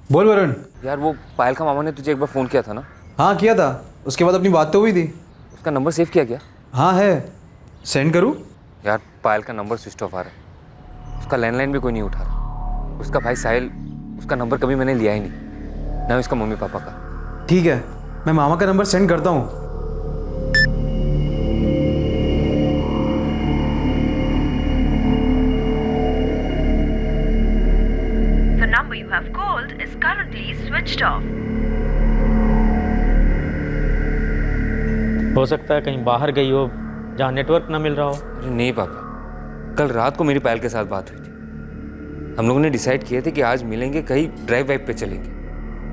बोल वरुण। यार वो पायल का मामा ने तुझे एक बार फोन किया था ना? हाँ किया था, उसके बाद अपनी बात तो हुई थी। उसका नंबर सेव किया क्या? हाँ है, सेंड करूँ? यार पायल का नंबर स्विच ऑफ आ रहा है, उसका लैंडलाइन भी कोई नहीं उठा रहा। उसका भाई साहिल, उसका नंबर कभी मैंने लिया ही नहीं, ना उसका मम्मी पापा का। ठीक है, मैं मामा का नंबर सेंड करता हूँ। The number you have called is currently switched off. हो सकता है कहीं बाहर गई हो जहाँ नेटवर्क ना मिल रहा हो। अरे नहीं पापा, कल रात को मेरी पायल के साथ बात हुई थी। हम लोगों ने डिसाइड किए थे कि आज मिलेंगे, कहीं ड्राइव वाइव पे चलेंगे।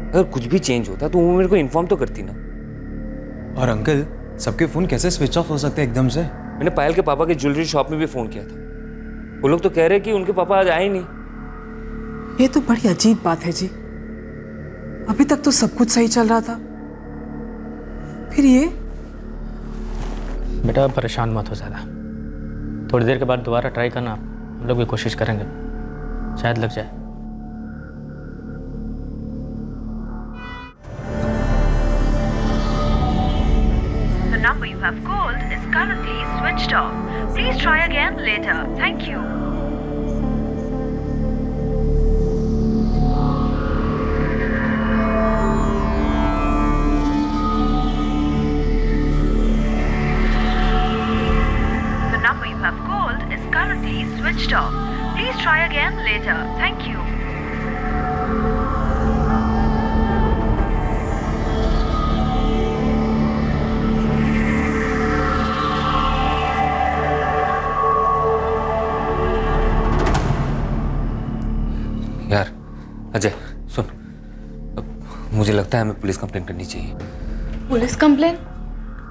अगर कुछ भी चेंज होता तो वो मेरे को इन्फॉर्म तो करती ना। और अंकल, सबके फ़ोन कैसे स्विच ऑफ हो सकते हैं एकदम से? मैंने पायल के पापा के ज्वेलरी शॉप में भी फ़ोन किया था, वो लोग तो कह रहे कि उनके पापा आज आए ही नहीं। ये तो बड़ी अजीब बात है जी, अभी तक तो सब कुछ सही चल रहा था, फिर ये। बेटा परेशान मत हो ज़्यादा, थोड़ी देर के बाद दोबारा ट्राई करना, हम लोग भी कोशिश करेंगे, शायद लग जाए। Thank you. The number you have called is currently switched off. Please try again later. Thank you. यार अजय सुन, मुझे लगता है हमें पुलिस कंप्लेंट करनी चाहिए। Police complain?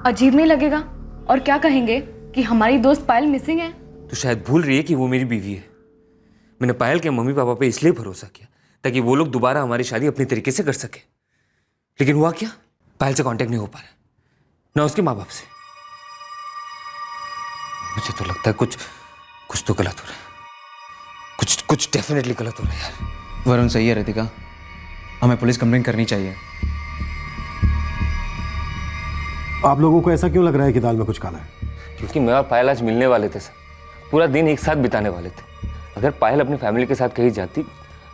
अजीब नहीं लगेगा? और क्या कहेंगे कि हमारी दोस्त पायल मिसिंग है? तो शायद भूल रही है कि वो मेरी बीवी है। मैंने पायल के मम्मी पापा पे इसलिए भरोसा किया ताकि वो लोग दोबारा हमारी शादी अपनी तरीके से कर सके, लेकिन हुआ क्या? पायल से कांटेक्ट नहीं हो पा रहा, ना उसके माँ बाप से। मुझे तो लगता है कुछ तो गलत हो रहा है, कुछ डेफिनेटली गलत हो रहा है यार। वरुण सही है रितिका, हमें पुलिस कंप्लेंट करनी चाहिए। आप लोगों को ऐसा क्यों लग रहा है कि दाल में कुछ काला है? क्योंकि मैं और पायल आज मिलने वाले थे सर, पूरा दिन एक साथ बिताने वाले थे। अगर पायल अपनी फैमिली के साथ कहीं जाती,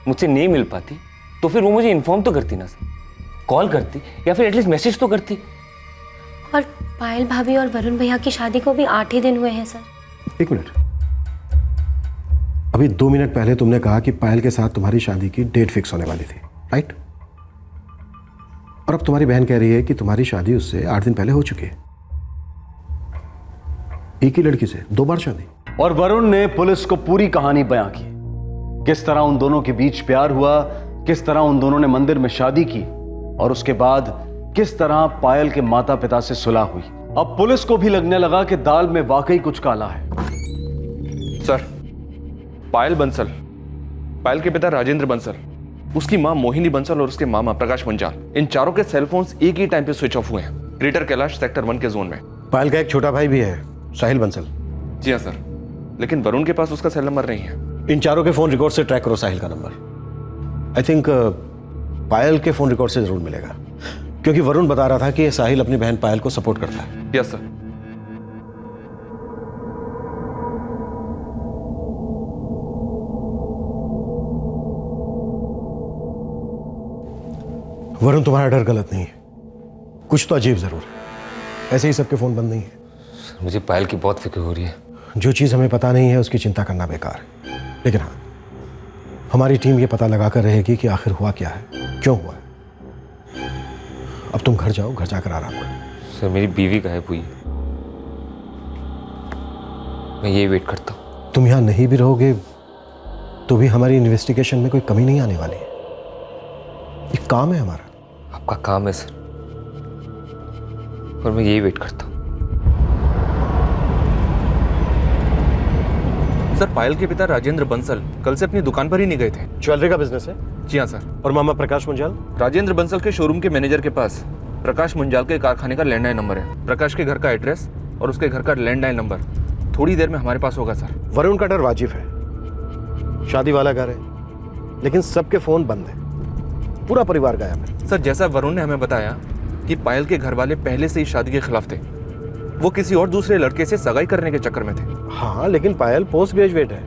मुझसे नहीं मिल पाती, तो फिर वो मुझे इन्फॉर्म तो करती ना सर, कॉल करती या फिर एटलीस्ट मैसेज तो करती। और पायल भाभी और वरुण भैया की शादी को भी 8 ही दिन हुए हैं सर। एक मिनट, अभी 2 मिनट पहले तुमने कहा कि पायल के साथ तुम्हारी शादी की डेट फिक्स होने वाली थी, राइट? और अब तुम्हारी बहन कह रही है कि तुम्हारी शादी उससे 8 दिन पहले हो चुकी है। एक ही लड़की से 2 बार शादी। और वरुण ने पुलिस को पूरी कहानी बयां की, किस तरह उन दोनों के बीच प्यार हुआ, किस तरह उन दोनों ने मंदिर में शादी की, और उसके बाद किस तरह पायल के माता पिता से सुलह हुई। अब पुलिस को भी लगने लगा कि दाल में वाकई कुछ काला है। सर, पायल बंसल, पायल के पिता राजेंद्र बंसल, उसकी मां मोहिनी बंसल और उसके मामा प्रकाश मंजाल, इन चारों के सेलफोन्स एक ही टाइम पे स्विच ऑफ हुए हैं ग्रेटर कैलाश सेक्टर 1 के जोन में। पायल का एक छोटा भाई भी है, साहिल बंसल। जी हाँ सर, लेकिन वरुण के पास उसका सेल नंबर नहीं है। इन चारों के फोन रिकॉर्ड से ट्रैक करो साहिल का नंबर। आई थिंक पायल के फोन रिकॉर्ड से जरूर मिलेगा, क्योंकि वरुण बता रहा था कि साहिल अपनी बहन पायल को सपोर्ट करता है। Yes sir. वरुण, तुम्हारा डर गलत नहीं है, कुछ तो अजीब जरूर है। ऐसे ही सबके फोन बंद नहीं है। मुझे पायल की बहुत फिक्र हो रही है। जो चीज हमें पता नहीं है उसकी चिंता करना बेकार है, लेकिन हाँ, हमारी टीम ये पता लगा कर रहेगी कि आखिर हुआ क्या है, क्यों हुआ है। अब तुम घर जाओ, घर जाकर आराम करो। सर, मेरी बीवी गायब हुई है, मैं ये वेट करता हूँ। तुम यहाँ नहीं भी रहोगे तो भी हमारी इन्वेस्टिगेशन में कोई कमी नहीं आने वाली है। एक काम है हमारा। आपका काम है सर, और मैं यही वेट करता हूँ। सर, पायल के पिता राजेंद्र बंसल कल से अपनी दुकान पर ही नहीं गए थे। ज्वेलरी का बिजनेस है? जी हाँ सर। और मामा प्रकाश मुंजाल? राजेंद्र बंसल के शोरूम के मैनेजर के पास प्रकाश मुंजाल के कारखाने का लैंडलाइन नंबर है, प्रकाश के घर का एड्रेस और उसके घर का लैंडलाइन नंबर थोड़ी देर में हमारे पास होगा सर। वरुण का डर वाजिब है, शादी वाला घर है, लेकिन सबके फोन बंद है, पूरा परिवार गायब है। सर, जैसा वरुण ने हमें बताया कि पायल के घर वाले पहले से ही शादी के खिलाफ थे, वो किसी और दूसरे लड़के से सगाई करने के चक्कर में थे। हाँ, लेकिन पायल पोस्ट ग्रेजुएट है,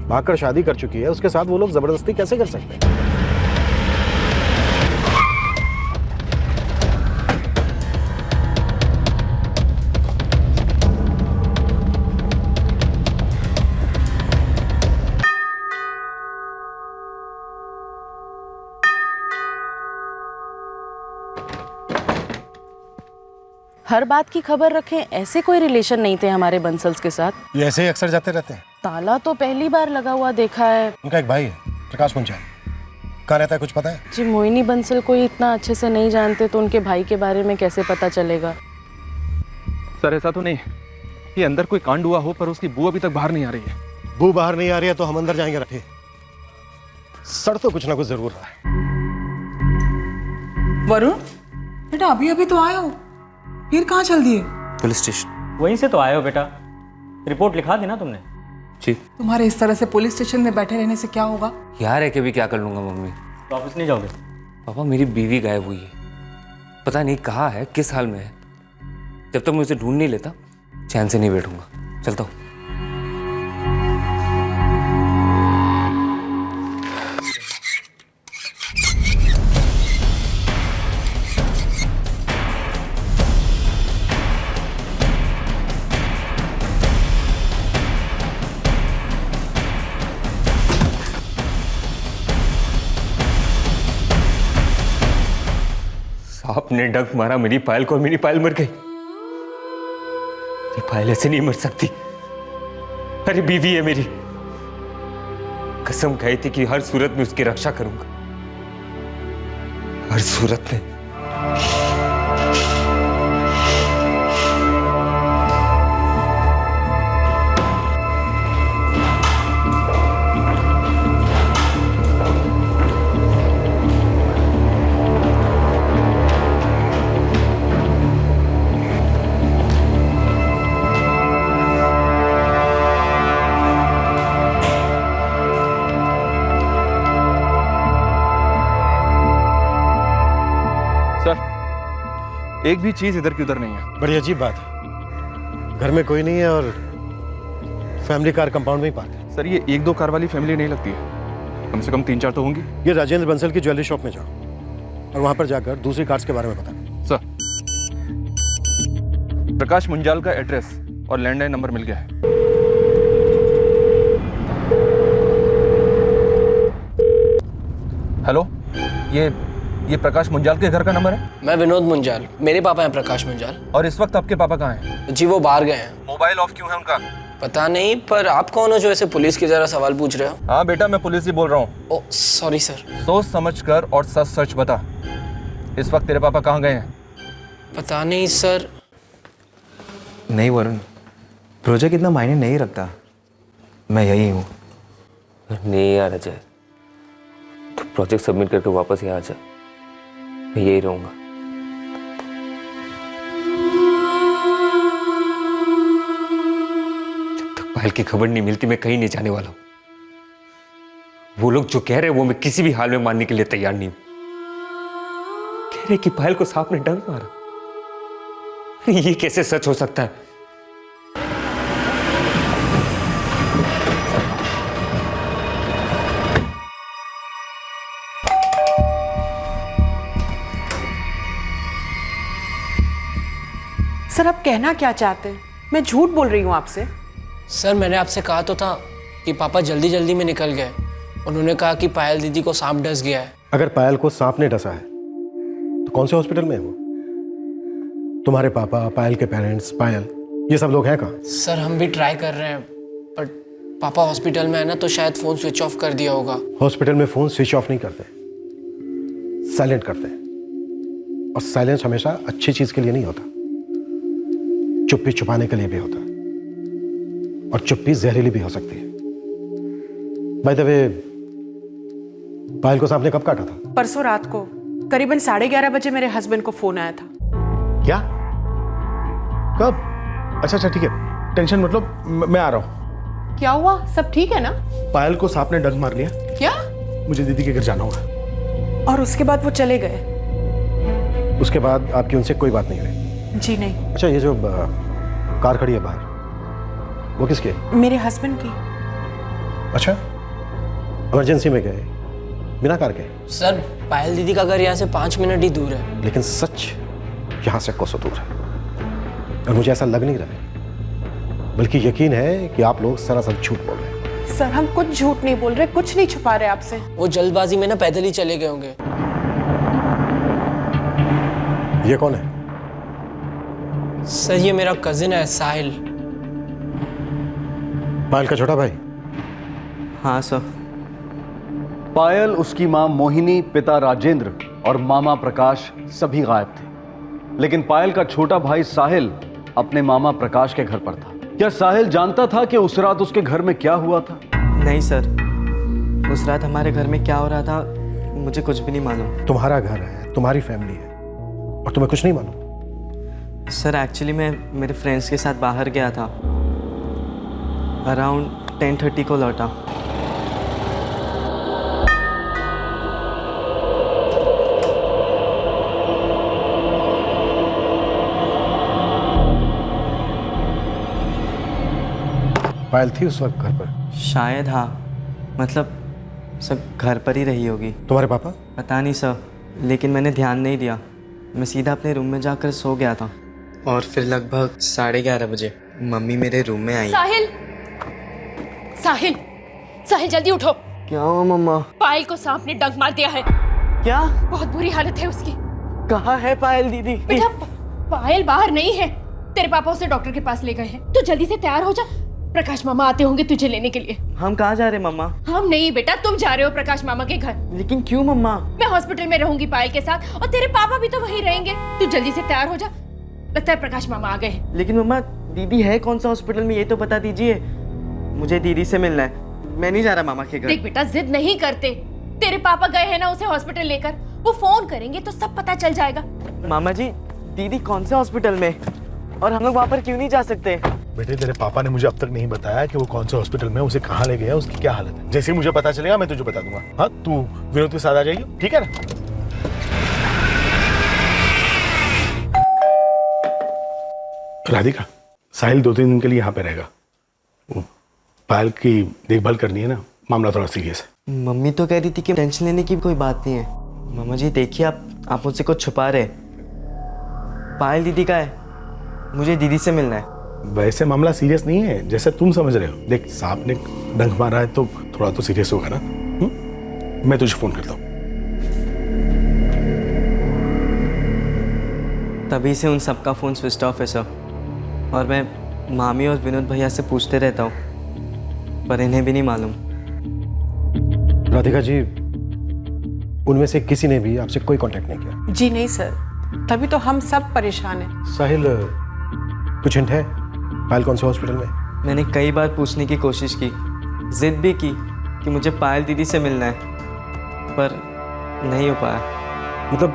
भागकर शादी कर चुकी है, उसके साथ वो लोग जबरदस्ती कैसे कर सकते हैं? हर बात की खबर रखें, ऐसे कोई रिलेशन नहीं थे हमारे बंसल्स के साथ। ये ऐसे ही अक्सर जाते रहते हैं। ताला तो पहली बार लगा हुआ देखा है। उनका एक भाई है, प्रकाश मुंजाल, कहाँ रहता है कुछ पता है? जी, मोहिनी बंसल को इतना अच्छे से नहीं जानते तो उनके भाई के बारे में कैसे पता चलेगा? सर, ऐसा तो नहीं ये अंदर कोई कांड हुआ हो, पर उसकी बू अभी तक बाहर नहीं आ रही है। बू बाहर नहीं आ रही है तो हम अंदर जाएंगे रखे। सर तो कुछ ना कुछ जरूर रहा है। वरुण बेटा, अभी अभी तो आए हो, फिर कहाँ चल दिए? Police station. वहीं से तो आए हो बेटा, रिपोर्ट लिखा दी ना तुमने? जी। तुम्हारे इस तरह से पुलिस स्टेशन में बैठे रहने से क्या होगा? यार है कि भी क्या कर लूंगा मम्मी। तो ऑफिस नहीं जाओगे? पापा, मेरी बीवी गायब हुई है, पता नहीं कहाँ है, किस हाल में है। जब तक मैं उसे ढूंढ नहीं लेता चैन से नहीं बैठूंगा। चलता हूँ। सांप ने डंक मारा मेरी पायल को और मेरी पायल मर गई। ये पायल ऐसे नहीं मर सकती। अरे बीवी है मेरी, कसम खाई थी कि हर सूरत में उसकी रक्षा करूंगा, हर सूरत में। एक भी चीज इधर की उधर नहीं है। बड़ी अजीब बात है, घर में कोई नहीं है और फैमिली कार कंपाउंड में ही पार्क है। सर ये 1-2 कार वाली फैमिली नहीं लगती है, कम से कम 3-4 तो होंगी। ये राजेंद्र बंसल की ज्वेलरी शॉप में जाओ और वहां पर जाकर दूसरी कार्स के बारे में पता करो। सर प्रकाश मुंजाल का एड्रेस और लैंडलाइन नंबर मिल गया है। हेलो, ये प्रकाश मुंजाल के घर का नंबर है? मैं विनोद मुंजाल, मेरे पापा हैं प्रकाश मुंजाल। और इस वक्त आपके पापा कहाँ हैं? जी वो बाहर गए हैं। मोबाइल ऑफ क्यों है उनका? पता नहीं, पर आप कौन हो जो ऐसे पुलिस की जरा सवाल पूछ रहे हो? हाँ बेटा, मैं पुलिस ही बोल रहा हूँ। Oh sorry sir. सोच समझ कर और सच सच बता, इस वक्त तेरे पापा कहाँ गए हैं? पता नहीं सर। नहीं वरुण, प्रोजेक्ट इतना मायने नहीं रखता, मैं यही हूँ। नहीं यार अजय, तो प्रोजेक्ट सबमिट करके वापस यहाँ आ जा, मैं यही रहूंगा। जब तक पायल की खबर नहीं मिलती मैं कहीं नहीं जाने वाला हूं। वो लोग जो कह रहे हैं वो मैं किसी भी हाल में मानने के लिए तैयार नहीं हूं। कह रहे कि पायल को सांप ने डंक मारा, ये कैसे सच हो सकता है? सर आप कहना क्या चाहते हैं? मैं झूठ बोल रही हूँ आपसे? सर मैंने आपसे कहा तो था कि पापा जल्दी जल्दी में निकल गए। उन्होंने कहा कि पायल दीदी को सांप डस गया है। अगर पायल को सांप ने डसा है तो कौन से हॉस्पिटल में है वो? तुम्हारे पापा, पायल के पेरेंट्स, पायल, ये सब लोग हैं कहाँ? सर हम भी ट्राई कर रहे हैं, बट पापा हॉस्पिटल में है ना, तो शायद फ़ोन स्विच ऑफ कर दिया होगा। हॉस्पिटल में फ़ोन स्विच ऑफ नहीं करते, साइलेंट करते हैं। और साइलेंस हमेशा अच्छी चीज़ के लिए नहीं होता, चुप्पी छुपाने के लिए भी होता है, और चुप्पी जहरीली भी हो सकती है। बाय द वे, पायल को सांप ने कब काटा था? परसों रात को करीबन 11:30 बजे मेरे हस्बैंड को फोन आया था। क्या? कब? अच्छा ठीक है, टेंशन मतलब मैं आ रहा हूँ। क्या हुआ? सब ठीक है ना? पायल को सांप ने डंक मार लिया। क्या? मुझे दीदी के घर जाना होगा। और उसके बाद वो चले गए? उसके बाद आपकी उनसे कोई बात नहीं हुई? जी नहीं। अच्छा, ये जो कार खड़ी है बाहर, वो किसकी है? मेरे हस्बैंड की। अच्छा, इमरजेंसी में गए बिना कार के? सर पायल दीदी का घर यहाँ से 5 मिनट ही दूर है। लेकिन सच यहाँ से कोसों दूर है, और मुझे ऐसा लग नहीं रहा है, बल्कि यकीन है कि आप लोग सरासर झूठ बोल रहे हैं। सर हम कुछ झूठ नहीं बोल रहे, कुछ नहीं छुपा रहे आपसे। वो जल्दबाजी में ना पैदल ही चले गए होंगे। ये कौन है? सर ये मेरा कजिन है साहिल। पायल का छोटा भाई? हाँ सर। पायल, उसकी मां मोहिनी, पिता राजेंद्र और मामा प्रकाश सभी गायब थे। लेकिन पायल का छोटा भाई साहिल अपने मामा प्रकाश के घर पर था। क्या साहिल जानता था कि उस रात उसके घर में क्या हुआ था? नहीं सर, उस रात हमारे घर में क्या हो रहा था मुझे कुछ भी नहीं मालूम। तुम्हारा घर है, तुम्हारी फैमिली है, और तुम्हें कुछ नहीं मालूम? सर एक्चुअली मैं मेरे फ्रेंड्स के साथ बाहर गया था, अराउंड 10:30 को लौटा। पायल थी उस वक्त घर पर? शायद हाँ, मतलब सब घर पर ही रही होगी। तुम्हारे पापा? पता नहीं सर, लेकिन मैंने ध्यान नहीं दिया। मैं सीधा अपने रूम में जाकर सो गया था, और फिर लगभग 11:30 बजे मम्मी मेरे रूम में आई। साहिल, साहिल, साहिल जल्दी उठो। क्या हुआ मम्मा? पायल को सांप ने डंक मार दिया है। क्या? बहुत बुरी हालत है उसकी। कहाँ है पायल दीदी? बेटा पायल बाहर नहीं है, तेरे पापा उसे डॉक्टर के पास ले गए हैं। तू जल्दी से तैयार हो जा, प्रकाश मामा आते होंगे तुझे लेने के लिए। हम कहाँ जा रहे मम्मा? हम नहीं बेटा, तुम जा रहे हो प्रकाश मामा के घर। लेकिन क्यों मम्मा? मैं हॉस्पिटल में रहूंगी पायल के साथ और तेरे पापा भी तो वहीं रहेंगे। तू जल्दी से तैयार हो जा, लगता है प्रकाश मामा आ गए हैं। लेकिन मम्मा दीदी है कौन सा हॉस्पिटल में ये तो बता दीजिए, मुझे दीदी से मिलना है। मैं नहीं जा रहा मामा के घर। देख बेटा जिद नहीं करते, तेरे पापा गए हैं ना उसे हॉस्पिटल लेकर, वो फोन करेंगे तो सब पता चल जाएगा। मामा जी दीदी कौन से हॉस्पिटल में, और हम लोग वहाँ पर क्यों नहीं जा सकते? बेटे तेरे पापा ने मुझे अब तक नहीं बताया कि वो कौन से हॉस्पिटल में, उसे कहाँ ले गया, उसकी क्या हालत है। जैसे ही मुझे पता चलेगा मैं तुझे बता दूंगा। हाँ तू विनोद के साथ आ जाइए, ठीक है ना? राधिका, साहिल 2-3 दिन के लिए यहाँ पे रहेगा। वो पायल की देखभाल करनी है ना, मामला थोड़ा सीरियस है। मम्मी तो कह रही थी कि टेंशन लेने की कोई बात नहीं है। मामा जी देखिए आप मुझसे कुछ छुपा रहे। पायल दीदी का है, मुझे दीदी से मिलना है। वैसे मामला सीरियस नहीं है जैसे तुम समझ रहे हो। देख सांप ने डंक मारा है तो थोड़ा तो सीरियस होगा ना। मैं तुझे फोन करता हूँ। तभी से उन सबका फोन स्विच ऑफ है सर, और मैं मामी और विनोद भैया से पूछते रहता हूँ पर इन्हें भी नहीं मालूम। राधिका जी, उनमें से किसी ने भी आपसे कोई कांटेक्ट नहीं किया? जी नहीं सर, तभी तो हम सब परेशान हैं। साहिल कुछ हिंट है पायल कौन से हॉस्पिटल में? मैंने कई बार पूछने की कोशिश की, जिद भी की कि मुझे पायल दीदी से मिलना है, पर नहीं हो पाया। मतलब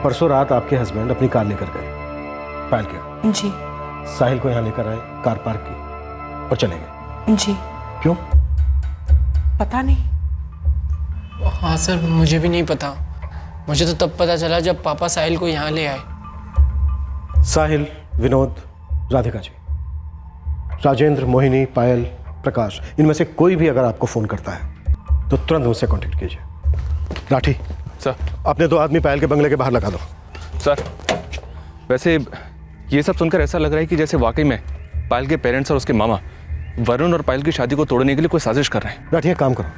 परसों रात आपके हस्बैंड अपनी कार लेकर गए पायल के? जी। साहिल को यहाँ लेकर आए, कार पार्क की और चले गए? जी। क्यों? पता नहीं। हाँ सर, मुझे भी नहीं पता। मुझे तो तब पता चला जब पापा साहिल को यहाँ ले आए। साहिल, विनोद, राधिका जी, राजेंद्र, मोहिनी, पायल, प्रकाश, इनमें से कोई भी अगर आपको फोन करता है तो तुरंत मुझसे कांटेक्ट कीजिए। राठी सर, अपने 2 आदमी पायल के बंगले के बाहर लगा दो। सर वैसे ये सब सुनकर ऐसा लग रहा है कि जैसे वाकई में पायल के पेरेंट्स और उसके मामा वरुण और पायल की शादी को तोड़ने के लिए कोई साजिश कर रहे हैं। राठी एक काम करो,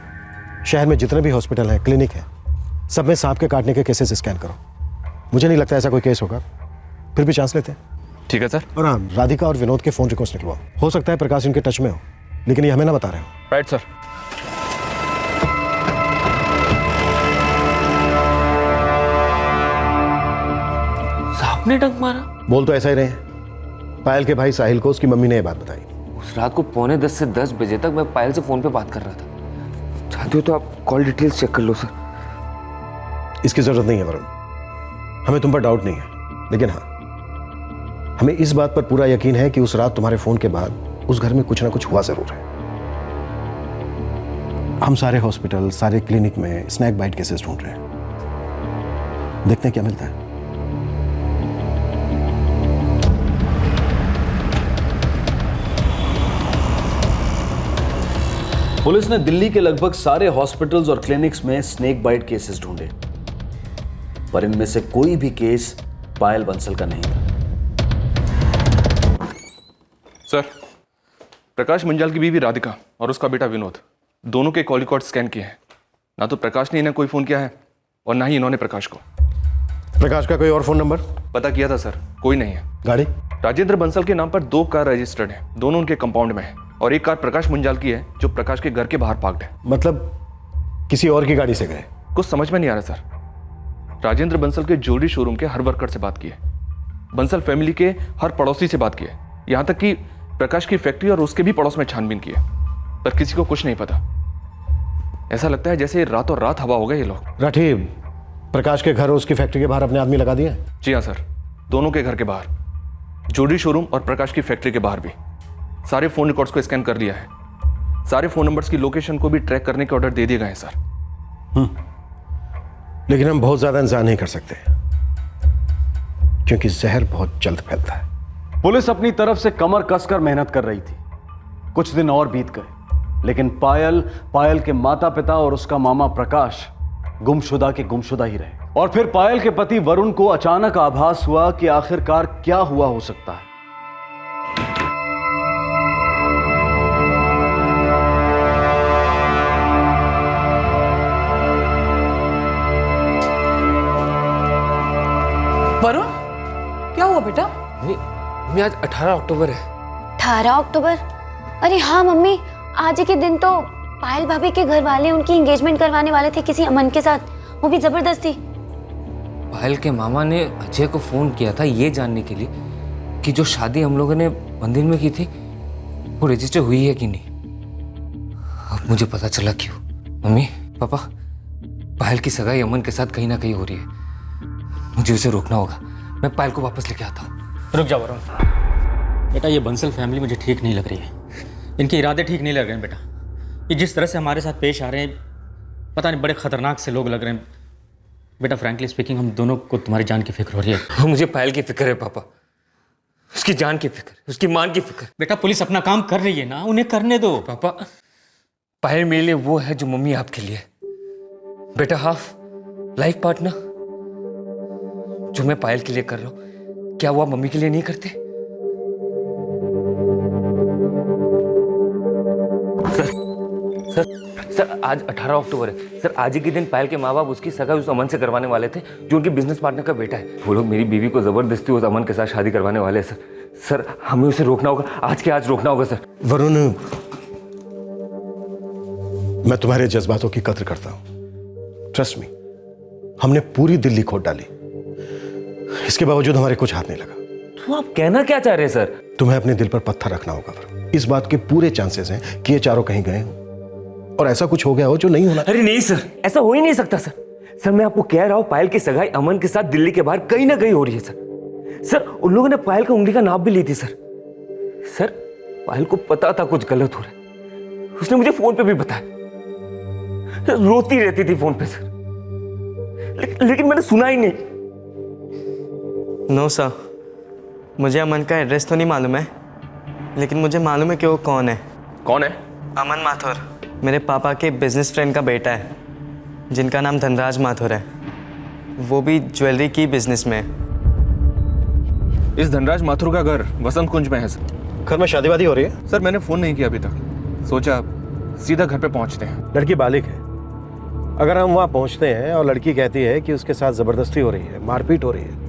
शहर में जितने भी हॉस्पिटल हैं, क्लिनिक हैं, सब में सांप के काटने के केसेस स्कैन करो। मुझे नहीं लगता ऐसा कोई केस होगा, फिर भी चांस लेते हैं। ठीक है सर। और हाँ, राधिका और विनोद के फोन रिक्वेस्ट निकलवाओ। हो सकता है प्रकाश इनके टच में हो, लेकिन ये हमें ना बता रहे हो। Right sir. सांप ने डंक मारा? बोल तो ऐसा ही रहे हैं। पायल के भाई साहिल को उसकी मम्मी ने यह बात बताई। उस रात को 9:45 से 10 बजे तक मैं पायल से फोन पे बात कर रहा था। चाहते हो तो आप कॉल डिटेल्स चेक कर लो सर। इसकी जरूरत नहीं है वरुण, हमें तुम पर डाउट नहीं है, लेकिन हाँ हमें इस बात पर पूरा यकीन है कि उस रात तुम्हारे फोन के बाद उस घर में कुछ ना कुछ हुआ जरूर है। हम सारे हॉस्पिटल, सारे क्लिनिक में स्नैक बाइट केसेस ढूंढ रहे हैं, देखते हैं क्या मिलता है। पुलिस ने दिल्ली के लगभग सारे हॉस्पिटल्स और क्लिनिक्स में स्नेक बाइट केसेस ढूंढे, पर इनमें से कोई भी केस पायल बंसल का नहीं था। सर, प्रकाश मंजाल की बीवी राधिका और उसका बेटा विनोद, दोनों के कॉल रिकॉर्ड स्कैन किए हैं। ना तो प्रकाश ने इन्हें कोई फोन किया है और ना ही इन्होंने प्रकाश को। प्रकाश का कोई और फोन नंबर? पता किया था सर, कोई नहीं है। गाड़ी? राजेंद्र बंसल के नाम पर 2 कार रजिस्टर्ड है, दोनों उनके कंपाउंड में है, और एक कार प्रकाश मंजाल की है जो प्रकाश के घर के बाहर पार्क्ड है। मतलब किसी और की गाड़ी से गए? कुछ समझ में नहीं आ रहा सर। राजेंद्र बंसल के ज्वेलरी शोरूम के हर वर्कर से बात की है, बंसल फैमिली के हर पड़ोसी से बात की है, यहाँ तक कि प्रकाश की फैक्ट्री और उसके भी पड़ोस में छानबीन की है, पर किसी को कुछ नहीं पता। ऐसा लगता है जैसे रातों रात हवा हो गए ये लोग। राठी, प्रकाश के घर और उसकी फैक्ट्री के बाहर अपने आदमी लगा दिए? जी हाँ सर, दोनों के घर के बाहर, ज्वेलरी शोरूम और प्रकाश की फैक्ट्री के बाहर भी। सारे फोन रिकॉर्ड्स को स्कैन कर लिया है, सारे फोन नंबर्स की लोकेशन को भी ट्रैक करने के ऑर्डर दे दिए गए हैं सर। लेकिन हम बहुत ज्यादा इंतजार नहीं कर सकते, क्योंकि जहर बहुत जल्द फैलता है। पुलिस अपनी तरफ से कमर कसकर मेहनत कर रही थी। कुछ दिन और बीत गए, लेकिन पायल के माता पिता और उसका मामा प्रकाश गुमशुदा के गुमशुदा ही रहे। और फिर पायल के पति वरुण को अचानक आभास हुआ कि आखिरकार क्या हुआ हो सकता है। वरुण, क्या हुआ बेटा? मम्मी आज 18 अक्टूबर है। 18 अक्टूबर? अरे हाँ मम्मी, आज के दिन तो पायल भाभी के घर वाले उनकी एंगेजमेंट करवाने वाले थे किसी अमन के साथ, वो भी जबरदस्ती। पायल के मामा ने अजय को फोन किया था ये जानने के लिए कि जो शादी हम लोगों ने मंदिर में की थी वो रजिस्टर हुई है कि नहीं। अब मुझे पता चला क्यों। मम्मी पापा, पायल की सगाई अमन के साथ कहीं ना कहीं हो रही है, मुझे उसे रोकना होगा। मैं पायल को वापस लेके आता हूँ। रुक जाओ वरुण बेटा, ये बंसल फैमिली मुझे ठीक नहीं लग रही है, इनके इरादे ठीक नहीं लग रहे हैं बेटा। ये जिस तरह से हमारे साथ पेश आ रहे हैं, पता नहीं बड़े खतरनाक से लोग लग रहे हैं बेटा। फ्रैंकली स्पीकिंग, हम दोनों को तुम्हारी जान की फिक्र हो रही है। मुझे पायल की फिक्र है पापा, उसकी जान की फिक्र, उसकी मान की फिक्र। बेटा पुलिस अपना काम कर रही है ना, उन्हें करने दो। पापा पायल मेरे लिए वो है जो मम्मी आपके लिए। बेटा हाफ लाइफ पार्टनर जो मैं पायल के लिए कर रहा हूं, क्या वो आप मम्मी के लिए नहीं करते? सर आज 18 अक्टूबर है सर। आज ही के दिन पायल के माँ बाप उसकी सगाई उस अमन से करवाने वाले थे जो उनके बिजनेस पार्टनर का बेटा है। वो लोग मेरी बीवी को जबरदस्ती उस अमन के साथ शादी करवाने वाले हैं सर हमें उसे रोकना होगा, आज के आज रोकना होगा सर। वरुण, मैं तुम्हारे जज्बातों की कद्र करता हूं, ट्रस्ट मी। हमने पूरी दिल्ली खोद डाली, इसके बावजूद हमारे कुछ हाथ नहीं लगा। तो आप कहना क्या चाह रहे हैं सर? तुम्हें अपने दिल पर पत्थर रखना होगा वरुण। इस बात के पूरे चांसेस हैं कि ये चारों कहीं गए हो और ऐसा कुछ हो गया हो जो नहीं होना। अरे नहीं सर, ऐसा हो ही नहीं सकता सर। सर मैं आपको कह रहा हूं पायल की सगाई अमन के साथ दिल्ली के बाहर कहीं ना कहीं हो रही है सर। उन लोगों ने पायल की उंगली का नाप भी ली थी सर। पायल को पता था कुछ गलत हो रहा है, उसने मुझे फोन पे भी बताया। रोती रहती थी फोन पे सर, लेकिन मैंने सुना ही नहीं। नो सर, मुझे अमन का एड्रेस तो नहीं मालूम है, लेकिन मुझे मालूम है कि वो कौन है। कौन है? अमन माथुर मेरे पापा के बिजनेस फ्रेंड का बेटा है, जिनका नाम धनराज माथुर है। वो भी ज्वेलरी की बिजनेस में है। इस धनराज माथुर का घर वसंत कुंज में है सर। घर में शादी वादी हो रही है? सर मैंने फोन नहीं किया अभी तक, सोचा सीधा घर पे पहुंचते हैं। लड़की बालिग है, अगर हम वहाँ पहुँचते हैं और लड़की कहती है कि उसके साथ ज़बरदस्ती हो रही है, मारपीट हो रही है,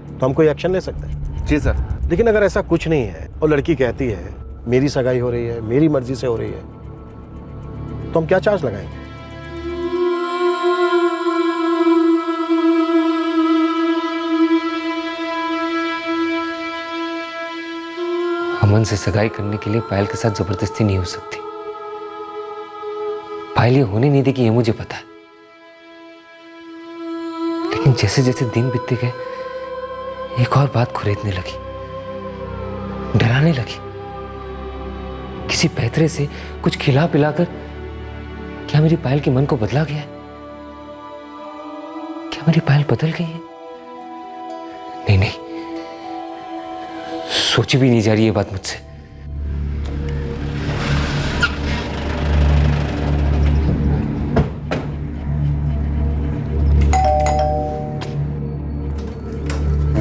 तो हम कोई एक्शन ले सकते हैं। जी सर। लेकिन अगर ऐसा कुछ नहीं है और लड़की कहती है मेरी सगाई हो रही है, मेरी मर्जी से हो रही है, तो हम क्या चार्ज लगाएंगे? अमन से सगाई करने के लिए पायल के साथ जबरदस्ती नहीं हो सकती। पायल ये होने नहीं देगी, ये मुझे पता है। लेकिन जैसे जैसे दिन बीतते गए, एक और बात खुरेदने लगी, डराने लगी। किसी पैतरे से कुछ खिला पिलाकर क्या मेरी पायल के मन को बदला गया है? क्या मेरी पायल बदल गई है? नहीं, सोची भी नहीं जा रही ये बात मुझसे।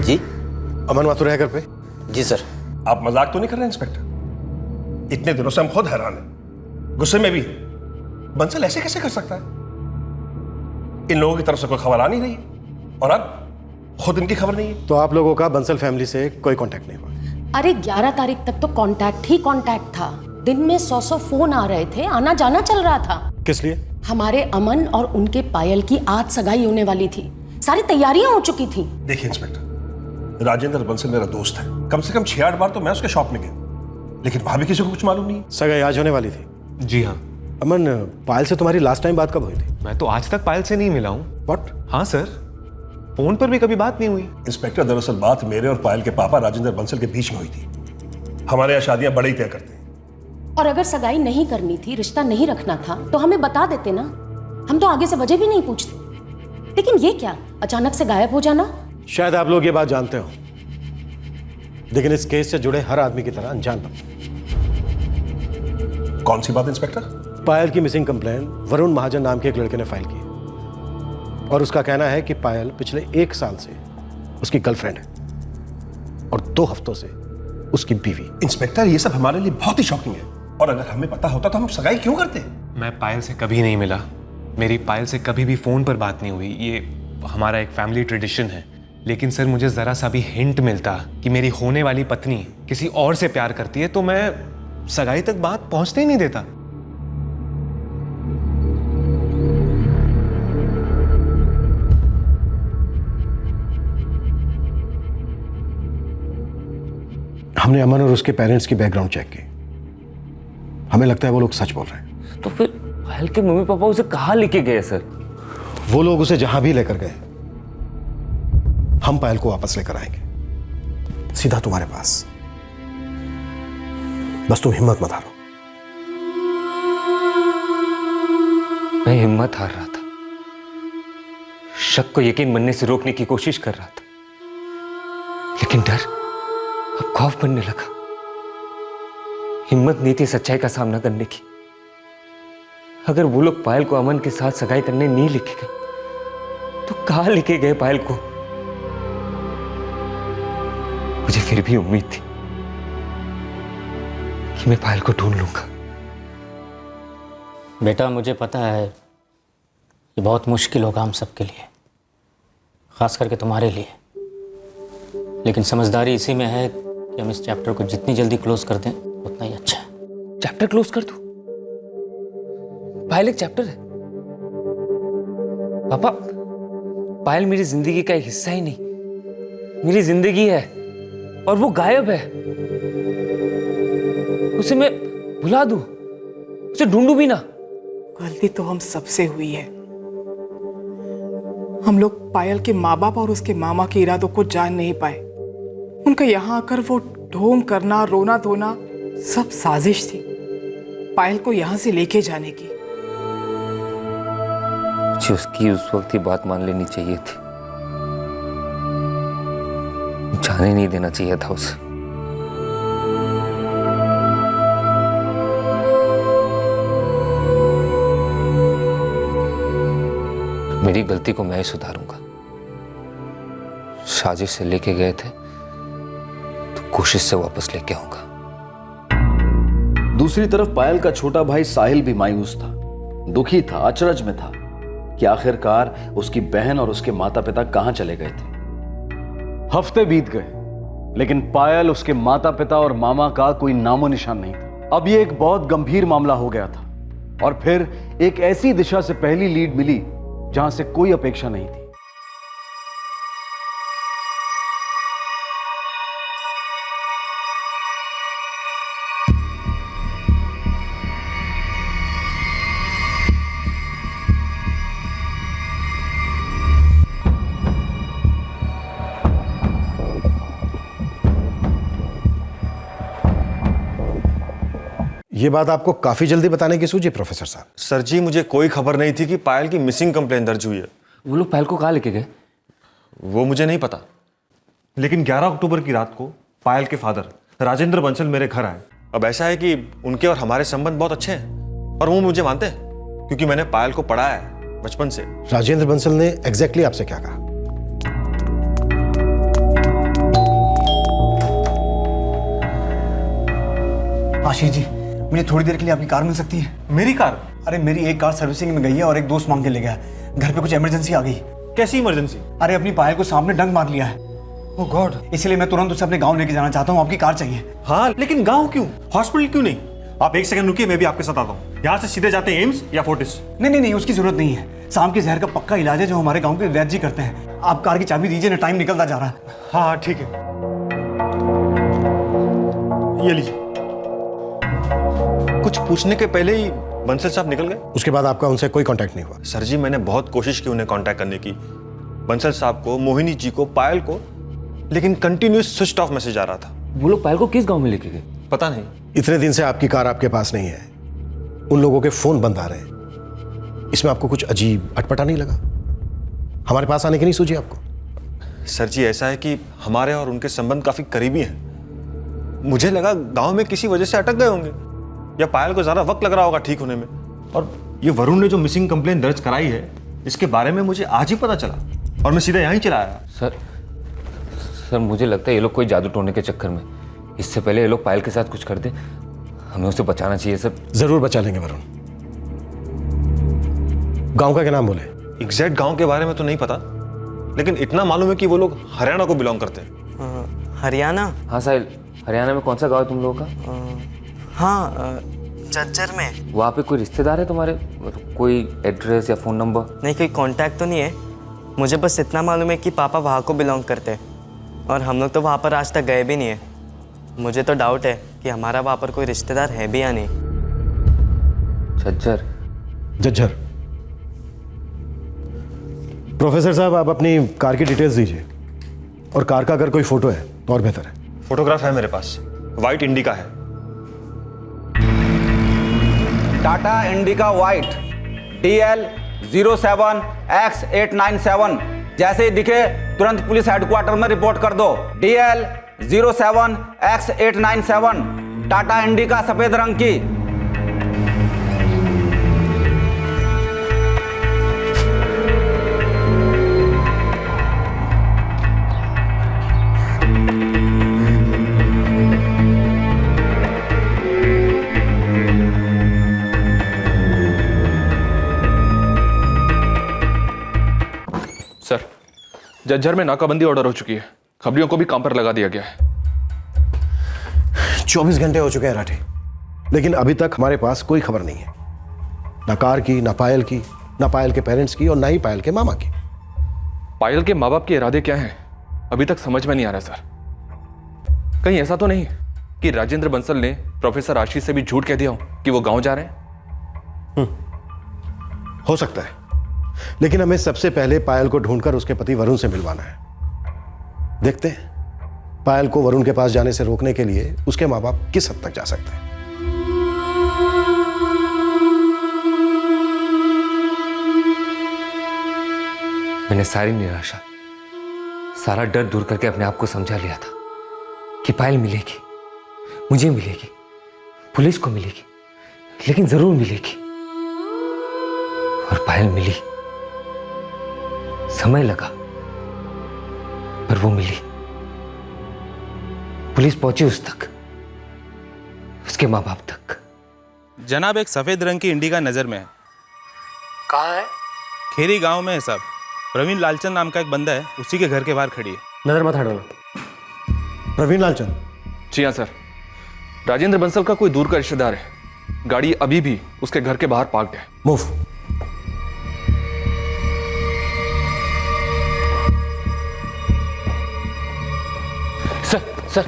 जी अमन माथुर है घर पे? जी सर। आप मजाक तो नहीं कर रहे इंस्पेक्टर? इतने दिनों से हम खुद हैरान हैं, गुस्से में भी। बंसल ऐसे कैसे कर सकता है? इन लोगों की तरफ से कोई खबर आ नहीं रही और अब खुद इनकी खबर नहीं है। तो आप लोगों का बंसल फैमिली से कोई कांटेक्ट नहीं हुआ? अरे 11 तारीख तक तो कांटेक्ट ही कांटेक्ट था। दिन में 100 फोन आ रहे थे, आना जाना चल रहा था। किस लिए? हमारे अमन और उनके पायल की आज सगाई होने वाली थी, सारी तैयारियां हो चुकी थी। देखिए इंस्पेक्टर, राजेंद्र बंसल मेरा दोस्त है, कम से कम 6-8 बार तो मैं उसके शॉप में गया, लेकिन वहां भी किसी को कुछ मालूम नहीं। सगाई आज होने वाली थी? जी हाँ। अमन, पायल से तुम्हारी लास्ट टाइम बात कब हुई थी? मैं तो आज तक पायल से नहीं मिला हूँ। व्हाट? हाँ सर, फोन पर भी कभी बात नहीं हुई। इंस्पेक्टर, दरअसल बात मेरे और पायल के पापा राजेंद्र बंसल के बीच में हुई थी। हमारे यहाँ शादियां बड़े ही तय करते हैं। और अगर सगाई नहीं करनी थी, रिश्ता नहीं रखना था, तो हमें बता देते ना, हम तो आगे से वजह भी नहीं पूछते। लेकिन ये क्या, अचानक से गायब हो जाना? शायद आप लोग ये बात जानते हो, लेकिन इस केस से जुड़े हर आदमी की तरह अनजान बन। कौन सी बात इंस्पेक्टर? पायल की मिसिंग कंप्लेंट वरुण महाजन नाम के एक लड़के ने फाइल की और उसका कहना है कि पायल पिछले 1 साल से उसकी गर्लफ्रेंड है और 2 हफ्तों से उसकी बीवी। इंस्पेक्टर, ये सब हमारे लिए बहुत ही शॉकिंग है, और अगर हमें पता होता तो हम सगाई क्यों करते? मैं पायल से कभी नहीं मिला, मेरी पायल से कभी भी फोन पर बात नहीं हुई। ये हमारा एक फैमिली ट्रेडिशन है लेकिन सर मुझे ज़रा सा भी हिंट मिलता कि मेरी होने वाली पत्नी किसी और से प्यार करती है तो मैं सगाई तक बात पहुंचने ही नहीं देता। हमने अमन और उसके पेरेंट्स की बैकग्राउंड चेक की। हमें लगता है वो लोग सच बोल रहे हैं। तो फिर पायल के मम्मी पापा उसे कहाँ लेके गए सर? वो लोग उसे जहां भी लेकर गए, हम पायल को वापस लेकर आएंगे, सीधा तुम्हारे पास। बस तुम हिम्मत मत हारो। मैं हिम्मत हार रहा था, शक को यकीन बनने से रोकने की कोशिश कर रहा था, लेकिन डर अब खौफ बनने लगा। हिम्मत नहीं थी सच्चाई का सामना करने की। अगर वो लोग पायल को अमन के साथ सगाई करने नहीं लेके गए तो कहां लेके गए पायल को? मुझे फिर भी उम्मीद थी कि मैं पायल को ढूंढ लूंगा। बेटा मुझे पता है ये बहुत मुश्किल होगा हम सबके लिए, खास करके तुम्हारे लिए, लेकिन समझदारी इसी में है कि हम इस चैप्टर को जितनी जल्दी क्लोज कर दें उतना ही अच्छा है। चैप्टर क्लोज कर दो? पायल एक चैप्टर है पापा। पायल मेरी जिंदगी का एक हिस्सा ही नहीं, मेरी जिंदगी है और वो गायब है। उसे मैं भुला दूं, उसे ढूंढूं भी ना? गलती तो हम सबसे हुई है। हम लोग पायल के माँ बाप और उसके मामा के इरादों को जान नहीं पाए। उनका यहाँ आकर वो ढोंग करना, रोना धोना सब साजिश थी पायल को यहाँ से लेके जाने की। मुझे उसकी उस वक्त ही बात मान लेनी चाहिए थी, जाने नहीं देना चाहिए था उसे। मेरी गलती को मैं ही सुधारूंगा। साजिश से लेके गए थे तो कोशिश से वापस लेके आऊंगा। दूसरी तरफ पायल का छोटा भाई साहिल भी मायूस था, दुखी था, अचरज में था कि आखिरकार उसकी बहन और उसके माता पिता कहां चले गए थे। हफ्ते बीत गए लेकिन पायल, उसके माता पिता और मामा का कोई नामो निशान नहीं था। अब यह एक बहुत गंभीर मामला हो गया था और फिर एक ऐसी दिशा से पहली लीड मिली जहां से कोई अपेक्षा नहीं थी। ये बात आपको काफी जल्दी बताने की सूझी प्रोफेसर साहब? सर जी मुझे कोई खबर नहीं थी कि पायल की मिसिंग कंप्लेन दर्ज हुई है। वो लोग पायल को कहाँ लेके गए? वो मुझे नहीं पता, लेकिन 11 अक्टूबर की रात को पायल के फादर राजेंद्र बंसल मेरे घर आए। अब ऐसा है कि उनके और हमारे संबंध बहुत अच्छे हैं और वो मुझे मानते हैं क्योंकि मैंने पायल को पढ़ाया है बचपन से। राजेंद्र बंसल ने एग्जैक्टली आपसे क्या कहा? आशीष जी, मुझे थोड़ी देर के लिए आपकी कार मिल सकती है? मेरी कार? अरे मेरी एक कार सर्विसिंग में गई है और एक दोस्त मांग के ले गया। घर पे कुछ इमरजेंसी आ गई। कैसी इमरजेंसी? अरे अपनी पायल को सांप ने डंक मार लिया है। ओह गॉड। इसलिए मैं तुरंत उसे अपने गांव लेके जाना चाहता हूँ। आपकी कार चाहिए? हाँ, लेकिन गांव क्यों? हॉस्पिटल क्यों नहीं? आप एक सेकंड रुकिए, मैं भी आपके साथ आता हूँ। यहाँ से सीधे जाते हैं एम्स या फोर्टिस? नहीं, उसकी जरूरत नहीं है। सांप के जहर का पक्का इलाज है जो हमारे गाँव के वैद्य जी करते हैं। आप कार की चाबी दीजिए ना, टाइम निकलता जा रहा है। हाँ ठीक है, ये लीजिए। कुछ पूछने के पहले ही बंसल साहब निकल गए। उसके बाद आपका उनसे कोई कांटेक्ट नहीं हुआ? सर जी मैंने बहुत कोशिश की उन्हें कांटेक्ट करने की, बंसल साहब को, मोहिनी जी को, पायल को, लेकिन कंटिन्यूस स्विच ऑफ मैसेज आ रहा था। वो लोग पायल को किस गांव में लेके गए? पता नहीं। इतने दिन से आपकी कार आपके पास नहीं है, उन लोगों के फोन बंद आ रहे हैं, इसमें आपको कुछ अजीब अटपटा नहीं लगा? हमारे पास आने की नहीं सूझी आपको? सर जी ऐसा है कि हमारे और उनके संबंध काफी करीबी हैं। मुझे लगा गांव में किसी वजह से अटक गए होंगे या पायल को ज्यादा वक्त लग रहा होगा ठीक होने में। और ये वरुण ने जो मिसिंग कंप्लेन दर्ज कराई है इसके बारे में मुझे आज ही पता चला और मैं सीधा यहीं चला आया। सर मुझे लगता है ये लोग कोई जादू टोने के चक्कर में, इससे पहले ये लोग पायल के साथ कुछ कर दे, हमें उसे बचाना चाहिए सर। जरूर बचा लेंगे वरुण। गांव का क्या नाम बोले? एग्जैक्ट गांव के बारे में तो नहीं पता, लेकिन इतना मालूम है कि वो लोग हरियाणा को बिलोंग करते हैं। हरियाणा? हाँ साहिल, हरियाणा में कौन सा गांव है तुम लोगों का? हाँ, झज्जर में। वहाँ पे कोई रिश्तेदार है तुम्हारे? मतलब कोई एड्रेस या फ़ोन नंबर? नहीं, कोई कांटेक्ट तो नहीं है। मुझे बस इतना मालूम है कि पापा वहाँ को बिलोंग करते हैं और हम लोग तो वहाँ पर आज तक गए भी नहीं है। मुझे तो डाउट है कि हमारा वहाँ पर कोई रिश्तेदार है भी या नहीं। झज्जर? झज्जर। प्रोफेसर साहब, आप अपनी कार की डिटेल्स दीजिए, और कार का अगर कोई फोटो है तो और बेहतर है। फोटोग्राफ है मेरे पास, वाइट इंडिका है। Tata indica white DL 07X897। जैसे ही दिखे तुरंत पुलिस हेडक्वार्टर में रिपोर्ट कर दो। DL 07X897 टाटा इंडिका सफेद रंग की। सर, झज्जर में नाकाबंदी ऑर्डर हो चुकी है। खबरियों को भी काम पर लगा दिया गया है। 24 घंटे हो चुके हैं राठी, लेकिन अभी तक हमारे पास कोई खबर नहीं है, ना कार की, ना पायल की, ना पायल के पेरेंट्स की, और ना ही पायल के मामा की। पायल के माँ बाप के इरादे क्या हैं अभी तक समझ में नहीं आ रहा सर। कहीं ऐसा तो नहीं कि राजेंद्र बंसल ने प्रोफेसर आशीष से भी झूठ कह दिया हो कि वो गांव जा रहे हैं? हो सकता है, लेकिन हमें सबसे पहले पायल को ढूंढकर उसके पति वरुण से मिलवाना है। देखते हैं पायल को वरुण के पास जाने से रोकने के लिए उसके माँ बाप किस हद तक जा सकते हैं। मैंने सारी निराशा, सारा डर दूर करके अपने आप को समझा लिया था कि पायल मिलेगी, मुझे मिलेगी, पुलिस को मिलेगी, लेकिन जरूर मिलेगी। और पायल मिली। समय लगा, पर वो मिली। पुलिस पहुंची उस तक, उसके माँ बाप तक। जनाब, एक सफेद रंग की इंडिका नजर में है। कहाँ है? खेरी गांव में है साहब। प्रवीण लालचंद नाम का एक बंदा है, उसी के घर के बाहर खड़ी है। नजर मत हटाना। प्रवीण लालचंद? जी हाँ सर, राजेंद्र बंसल का कोई दूर का रिश्तेदार है। गाड़ी अभी भी उसके घर के बाहर पार्क्ड है। मूव। सर,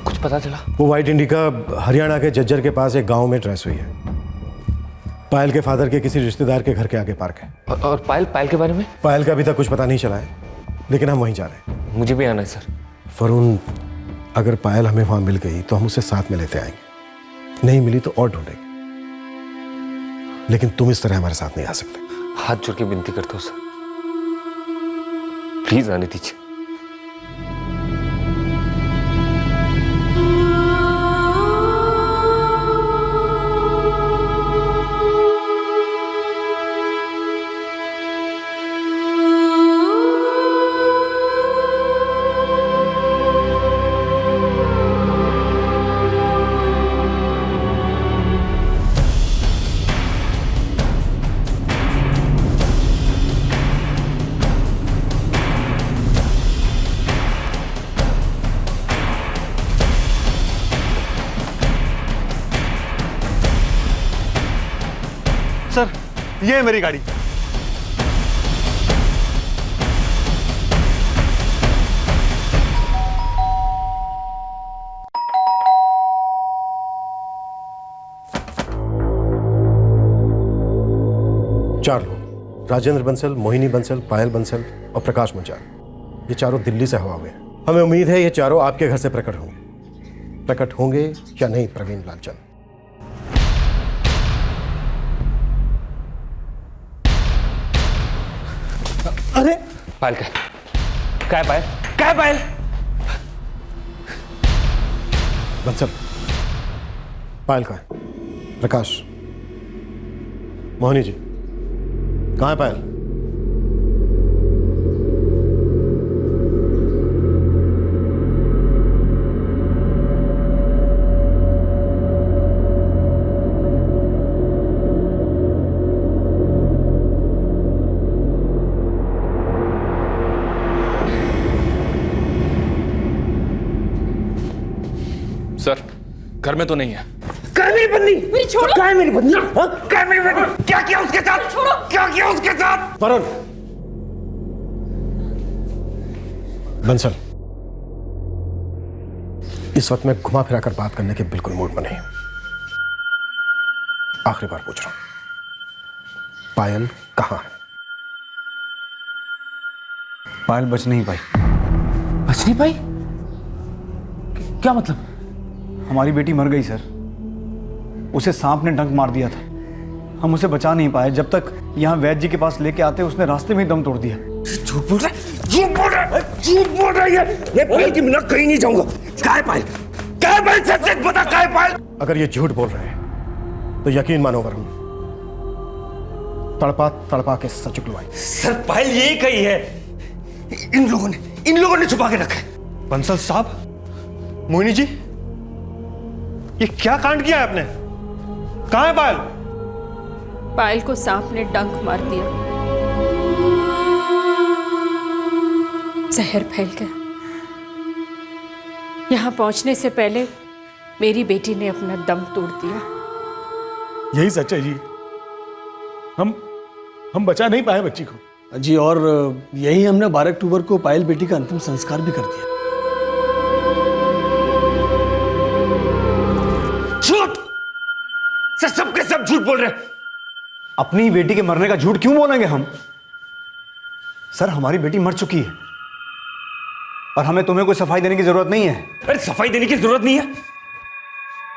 कुछ पता चला? वो वाइट इंडिका हरियाणा के झज्जर के पास एक गांव में ट्रेस हुई है। पायल के फादर के किसी रिश्तेदार के घर के आगे पार्क है। और पायल के बारे में? पायल का अभी तक कुछ पता नहीं चला है, लेकिन हम वहीं जा रहे हैं। मुझे भी आना है सर। वरुण, अगर पायल हमें वहां मिल गई तो हम उसे साथ में लेते आएंगे, नहीं मिली तो और ढूंढेंगे, लेकिन तुम इस तरह हमारे साथ नहीं आ सकते। हाथ जोड़ के विनती करता हूं सर, प्लीज आने दीजिए। सर, ये है मेरी गाड़ी। चार लोग, राजेंद्र बंसल, मोहिनी बंसल, पायल बंसल और प्रकाश मुंजाल, ये चारों दिल्ली से हवा हुए हैं। हमें उम्मीद है ये चारों आपके घर से प्रकट होंगे या नहीं प्रवीण लालचंद? अरे पायल क्या है? पायल क्या है? पायल बंसल, पायल कहाँ है? प्रकाश, मोहिनी जी, कहाँ है पायल? घर में तो नहीं है। कहाँ है मेरी बंदी? मेरी छोड़ो। कहाँ है मेरी बंदी? हाँ? कहाँ है मेरी बंदी? क्या किया उसके साथ? छोड़ो। क्या किया उसके साथ? वरुण, बंसल, इस वक्त मैं घुमा फिरा कर बात करने के बिल्कुल मूड में नहीं हूं। आखिरी बार पूछ रहा हूं, पायल कहां है? पायल बच नहीं पाई। बच नहीं पाई? क्या मतलब? हमारी बेटी मर गई सर। उसे सांप ने डंक मार दिया था। हम उसे बचा नहीं पाए। जब तक यहाँ वैद्य जी के पास लेके आते उसने रास्ते में ही दम तोड़ दिया। झूठ बोल रहा है, झूठ बोल रहा है, झूठ बोल रहा है। ये पायल की मिला कहीं नहीं जाऊंगा। कहाँ है पायल? कहाँ है पायल? सच सच बता, कहाँ है पायल? अगर ये झूठ बोल रहे हैं तो यकीन मानो वरुण, तड़पा तड़पा के सच उगलवाई। सर पायल यही कही है। इन लोगों ने छुपा के रखा है। बंसल साहब, मोहिनी जी, ये क्या कांड किया है आपने? कहां है पायल? पायल को सांप ने डंक मार दिया, जहर फैल गया। यहां पहुंचने से पहले मेरी बेटी ने अपना दम तोड़ दिया। यही सच है जी। हम बचा नहीं पाए बच्ची को जी, और यही हमने 12 अक्टूबर को पायल बेटी का अंतिम संस्कार भी कर दिया। झूठ! सर सबके सब झूठ बोल रहे हैं। अपनी बेटी के मरने का झूठ क्यों बोलेंगे हम? सर हमारी बेटी मर चुकी है और हमें तुम्हें कोई सफाई देने की जरूरत नहीं है। अरे सफाई देने की जरूरत नहीं है।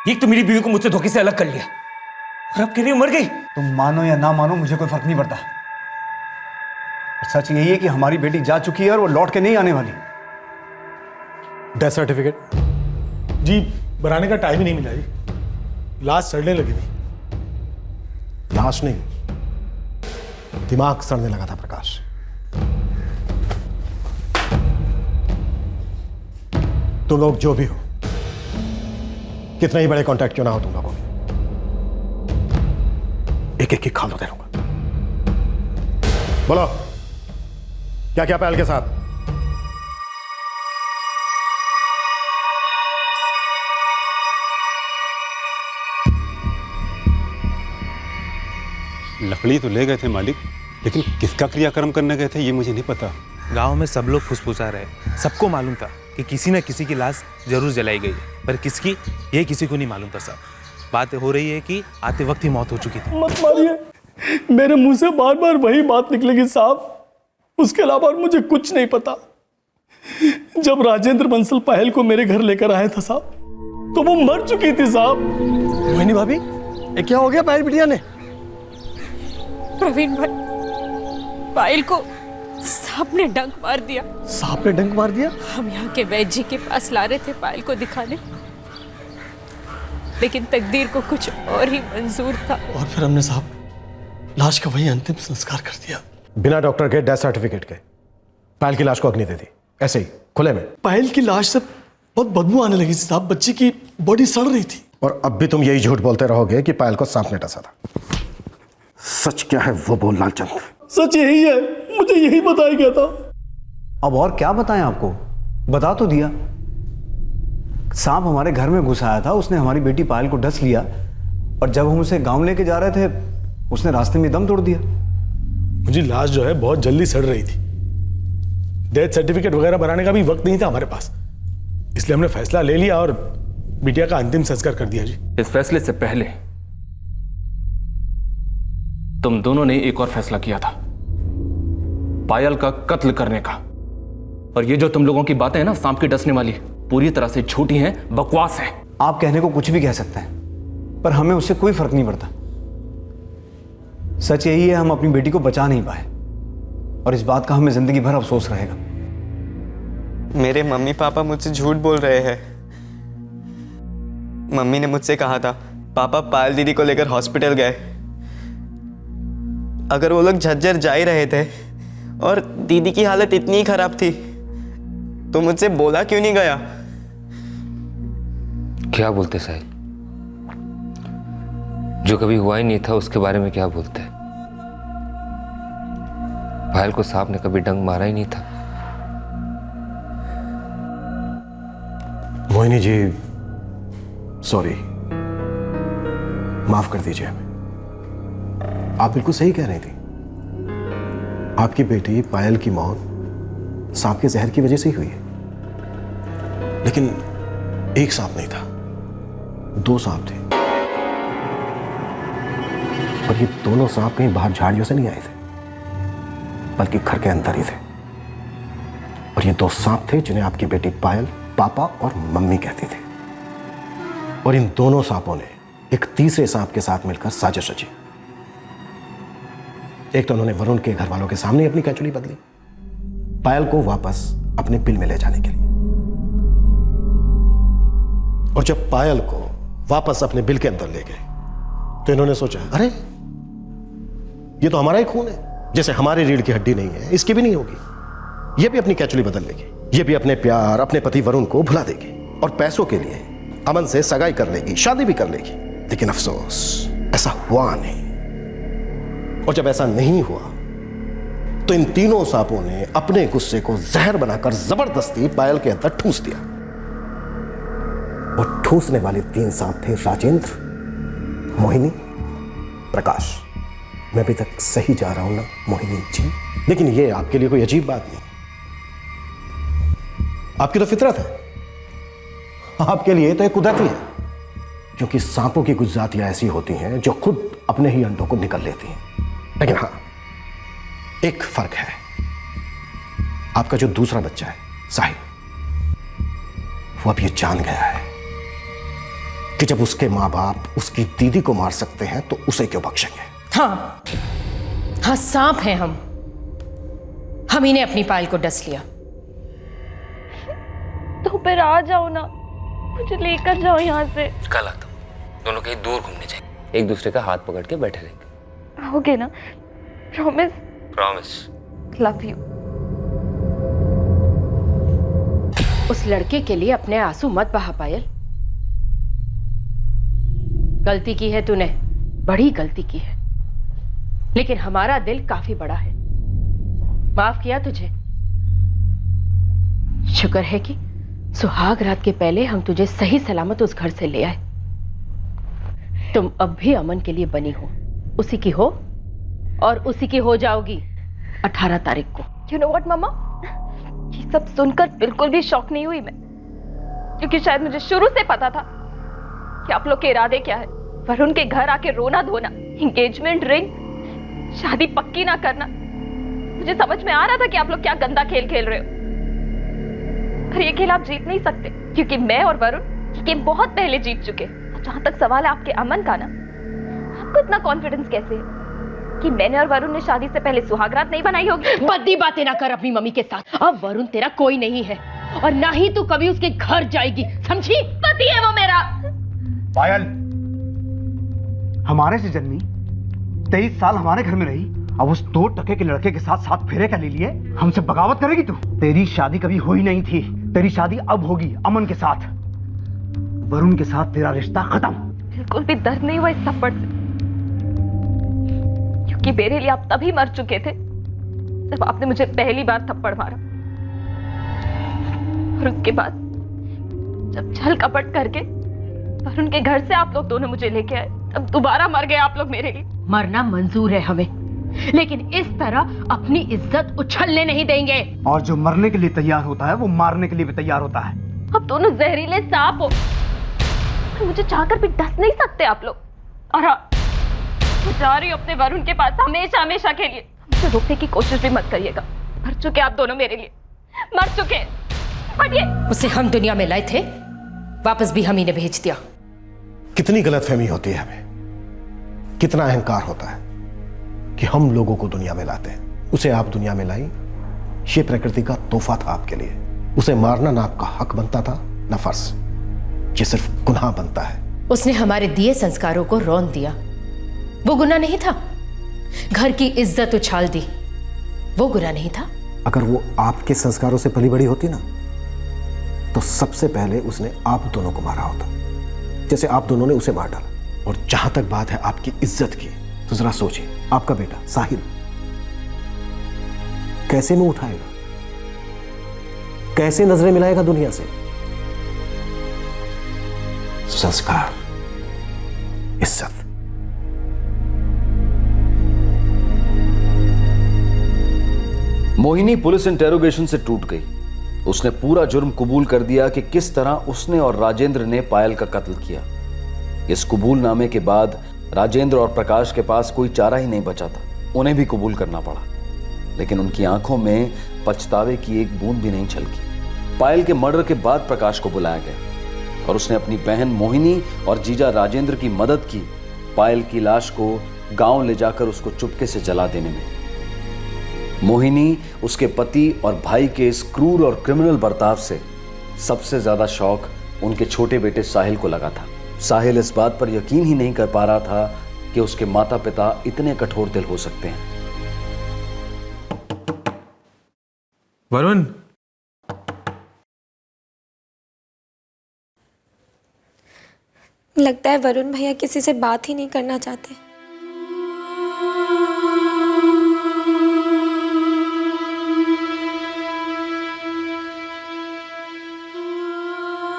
एक तो मेरी बीवी को मुझसे धोखे से अलग कर लिया और अब कह रही मर गई। तुम मानो या ना मानो मुझे कोई फर्क नहीं पड़ता। सच यही है कि हमारी बेटी जा चुकी है और वो लौट के नहीं आने वाली। डेथ सर्टिफिकेट जी बनाने का टाइम ही नहीं मिला जी। लाश सड़ने लगी थी। लाश नहीं, दिमाग सड़ने लगा था प्रकाश। तुम लोग जो भी हो, कितने ही बड़े कॉन्टैक्ट क्यों ना हो तुम लोगों के, एक एक की खालो दे दूंगा। बोलो क्या क्या पायल के साथ? लकड़ी तो ले गए थे मालिक, लेकिन किसका क्रियाक्रम करने गए थे ये मुझे नहीं पता। गांव में सब लोग फुसफुसा रहे। सबको मालूम था कि किसी न किसी की लाश जरूर जलाई गई है, पर किसकी ये किसी को नहीं मालूम था साहब। बात हो रही है कि आते वक्त ही मौत हो चुकी थी। मत मारिए, मेरे मुंह से बार बार वही बात निकलेगी साहब। उसके अलावा मुझे कुछ नहीं पता। जब राजेंद्र बंसल पायल को मेरे घर लेकर आया था साहब, तो वो मर चुकी थी साहब। मोहिनी भाभी, ये क्या हो गया पायल बिटिया ने? प्रवीण भाई, पायल को सांप ने डंक मार दिया। सांप ने डंक मार दिया? हम यहाँ के वैद्य जी के पास ला रहे थे पायल को दिखाने, लेकिन तकदीर को कुछ और ही मंजूर था। और फिर हमने साहब लाश का वही अंतिम संस्कार कर दिया। बिना डॉक्टर के डेथ सर्टिफिकेट के पायल की लाश को अग्नि दे दी, ऐसे ही खुले में। पायल की लाश से बहुत बदबू आने लगी थी साहब। बच्ची की बॉडी सड़ रही थी। और अब भी तुम यही झूठ बोलते रहोगे कि पायल को सांप ने डसा था। सच क्या है वो बोल लालचंद। सच यही है, मुझे यही बताया गया था। अब और क्या बताएं आपको? बता तो दिया। सांप हमारे घर में घुस आया था, उसने हमारी बेटी पायल को डस लिया और जब हम उसे गांव लेके जा रहे थे उसने रास्ते में दम तोड़ दिया। मुझे लाश जो है बहुत जल्दी सड़ रही थी। डेथ सर्टिफिकेट वगैरह बनाने का भी वक्त नहीं था हमारे पास, इसलिए हमने फैसला ले लिया और बिटिया का अंतिम संस्कार कर दिया जी। इस फैसले से पहले तुम दोनों ने एक और फैसला किया था, पायल का कत्ल करने का। और ये जो तुम लोगों की बातें हैं ना सांप के डसने वाली, पूरी तरह से झूठी हैं, बकवास है। आप कहने को कुछ भी कह सकते हैं, पर हमें उससे कोई फर्क नहीं पड़ता। सच यही है, हम अपनी बेटी को बचा नहीं पाए और इस बात का हमें जिंदगी भर अफसोस रहेगा। मेरे मम्मी पापा मुझसे झूठ बोल रहे हैं। मम्मी ने मुझसे कहा था पापा पायल दीदी को लेकर हॉस्पिटल गए। अगर वो लोग झज्जर जा ही रहे थे और दीदी की हालत इतनी ही खराब थी तो मुझसे बोला क्यों नहीं गया? क्या बोलते साहिल? जो कभी हुआ ही नहीं था उसके बारे में क्या बोलते? पायल को सांप ने कभी डंक मारा ही नहीं था। मोहिनी जी, सॉरी, माफ कर दीजिए हमें। आप बिल्कुल सही कह रही थी। आपकी बेटी पायल की मौत सांप के जहर की वजह से ही हुई है। लेकिन एक सांप नहीं था, 2 सांप थे। और ये दोनों सांप कहीं बाहर झाड़ियों से नहीं आए थे, बल्कि घर के अंदर ही थे। और ये 2 सांप थे जिन्हें आपकी बेटी पायल पापा और मम्मी कहती थी। और इन दोनों सांपों ने एक तीसरे सांप के साथ मिलकर साजिश रची। एक तो उन्होंने वरुण के घर वालों के सामने अपनी कैचुली बदली, पायल को वापस अपने बिल में ले जाने के लिए। और जब पायल को वापस अपने बिल के अंदर ले गए तो इन्होंने सोचा, अरे ये तो हमारा ही खून है, जैसे हमारी रीढ़ की हड्डी नहीं है इसकी भी नहीं होगी। ये भी अपनी कैचुली बदल लेगी, ये भी अपने प्यार, अपने पति वरुण को भुला देगी और पैसों के लिए अमन से सगाई कर लेगी, शादी भी कर लेगी। लेकिन अफसोस ऐसा हुआ नहीं। और जब ऐसा नहीं हुआ तो इन तीनों सांपों ने अपने गुस्से को जहर बनाकर जबरदस्ती पायल के अंदर ठूंस दिया। और ठूंसने वाले 3 सांप थे राजेंद्र, मोहिनी, प्रकाश। मैं अभी तक सही जा रहा हूं ना मोहिनी जी? लेकिन ये आपके लिए कोई अजीब बात नहीं, आपकी तो फितरत है। आपके लिए तो एक कुदरत ही है, क्योंकि सांपों की कुछ जातियां ऐसी होती हैं जो खुद अपने ही अंडों को निकल लेती हैं। लेकिन हां, एक फर्क है। आपका जो दूसरा बच्चा है साहिल, वो अब ये जान गया है कि जब उसके मां बाप उसकी दीदी को मार सकते हैं तो उसे क्यों बख्शेंगे। हाँ हाँ, सांप हैं हम ही ने अपनी पायल को डस लिया। तो फिर आ जाओ ना, मुझे लेकर जाओ यहाँ से। कल आता हूँ, दोनों कहीं दूर घूमने जाएंगे, एक दूसरे का हाथ पकड़ के बैठे रहेंगे। आओगे ना? प्रॉमिस? प्रॉमिस। Love you. उस लड़के के लिए अपने आंसू मत बहा पायल। गलती की है तूने, बड़ी गलती की है, लेकिन हमारा दिल काफी बड़ा है, माफ किया तुझे। शुक्र है कि सुहाग रात के पहले हम तुझे सही सलामत उस घर से ले आए। तुम अब भी अमन के लिए बनी हो, उसी की हो और उसी की हो जाओगी 18 तारीख को। You know what, मम्मा? ये सब सुनकर बिल्कुल भी शॉक नहीं हुई मैं, क्योंकि शायद मुझे शुरू से पता था कि आप लोग के इरादे क्या है। वरुण के घर आके रोना धोना, एंगेजमेंट रिंग, शादी पक्की ना करना। मुझे समझ में आ रहा था कि आप लोग क्या गंदा खेल खेल रहे हो, पर ये खेल आप जीत नहीं सकते, क्योंकि मैं और वरुण ये गेम बहुत पहले जीत चुके। और जहां तक सवाल है आपके अमन का ना, आपको इतना कॉन्फिडेंस कैसे है कि मैंने और वरुण ने शादी से पहले सुहागरात नहीं बनाई होगी? बद्दी बातें ना कर अपनी मम्मी के साथ। अब वरुण तेरा कोई नहीं है और ना ही तू कभी उसके घर जाएगी, समझी? पति है वो मेरा। पायल हमारे से जन्मी, 23 साल हमारे घर में रही, अब उस 2 टके के लड़के के साथ 7 फेरे का ले लिए, हमसे बगावत करेगी तू? तेरी शादी कभी हुई नहीं थी, तेरी शादी अब होगी अमन के साथ। वरुण के साथ तेरा रिश्ता खत्म। बिल्कुल भी दर्द नहीं हुआ इस थप्पड़ से, क्योंकि मेरे लिए आप तभी मर चुके थे जब आपने मुझे पहली बार थप्पड़ मारा। और उसके बाद जब छल कपट करके वरुण के घर से आप लोग दोनों मुझे लेके आए, तब दोबारा मर गए आप लोग मेरे लिए। मरना मंजूर है हमें, लेकिन इस तरह अपनी इज्जत उछलने नहीं देंगे। और जो मरने के लिए तैयार होता है वो मारने के लिए भी तैयार होता है। अब दोनों जहरीले सांप हो, मुझे चाहकर भी डस नहीं सकते आप लोग। और हाँ, मैं जा रही हूँ अपने वरुण के पास हमेशा हमेशा के लिए। मुझे रोकने की कोशिश भी मत करिएगा, मर चुके आप दोनों मेरे लिए, मर चुके। हटिए। उसे हम दुनिया में लाए थे, वापस भी हम ही ने भेज दिया। कितनी गलतफहमी होती है हमें, कितना अहंकार होता है कि हम लोगों को दुनिया में लाते हैं। उसे आप दुनिया में लाई, ये प्रकृति का तोहफा था आपके लिए। उसे मारना ना आपका हक बनता था ना फर्ज, ये सिर्फ गुनाह बनता है। उसने हमारे दिए संस्कारों को रौंद दिया, वो गुनाह नहीं था। घर की इज्जत उछाल दी, वो गुनाह नहीं था। अगर वो आपके संस्कारों से पली बड़ी होती ना, तो सबसे पहले उसने आप दोनों को मारा होता, जैसे आप दोनों ने उसे मार डाला। और जहां तक बात है आपकी इज्जत की, तो जरा सोचिए, आपका बेटा साहिल कैसे मुंह उठाएगा, कैसे नजरें मिलाएगा दुनिया से? संस्कार, इज्जत। मोहिनी पुलिस इंटेरोगेशन से टूट गई। उसने पूरा जुर्म कबूल कर दिया कि किस तरह उसने और राजेंद्र ने पायल का कत्ल किया। इस कबूलनामे के बाद राजेंद्र और प्रकाश के पास कोई चारा ही नहीं बचा था। उन्हें भी कबूल करना पड़ा, लेकिन उनकी आंखों में पछतावे की एक बूंद भी नहीं छलकी। पायल के मर्डर के बाद प्रकाश को बुलाया गया और उसने अपनी बहन मोहिनी और जीजा राजेंद्र की मदद की पायल की लाश को गांव ले जाकर उसको चुपके से जला देने में। मोहिनी, उसके पति और भाई के इस क्रूर और क्रिमिनल बर्ताव से सबसे ज्यादा शौक उनके छोटे बेटे साहिल को लगा था। साहिल इस बात पर यकीन ही नहीं कर पा रहा था कि उसके माता पिता इतने कठोर दिल हो सकते हैं। वरुण, लगता है वरुण भैया किसी से बात ही नहीं करना चाहते।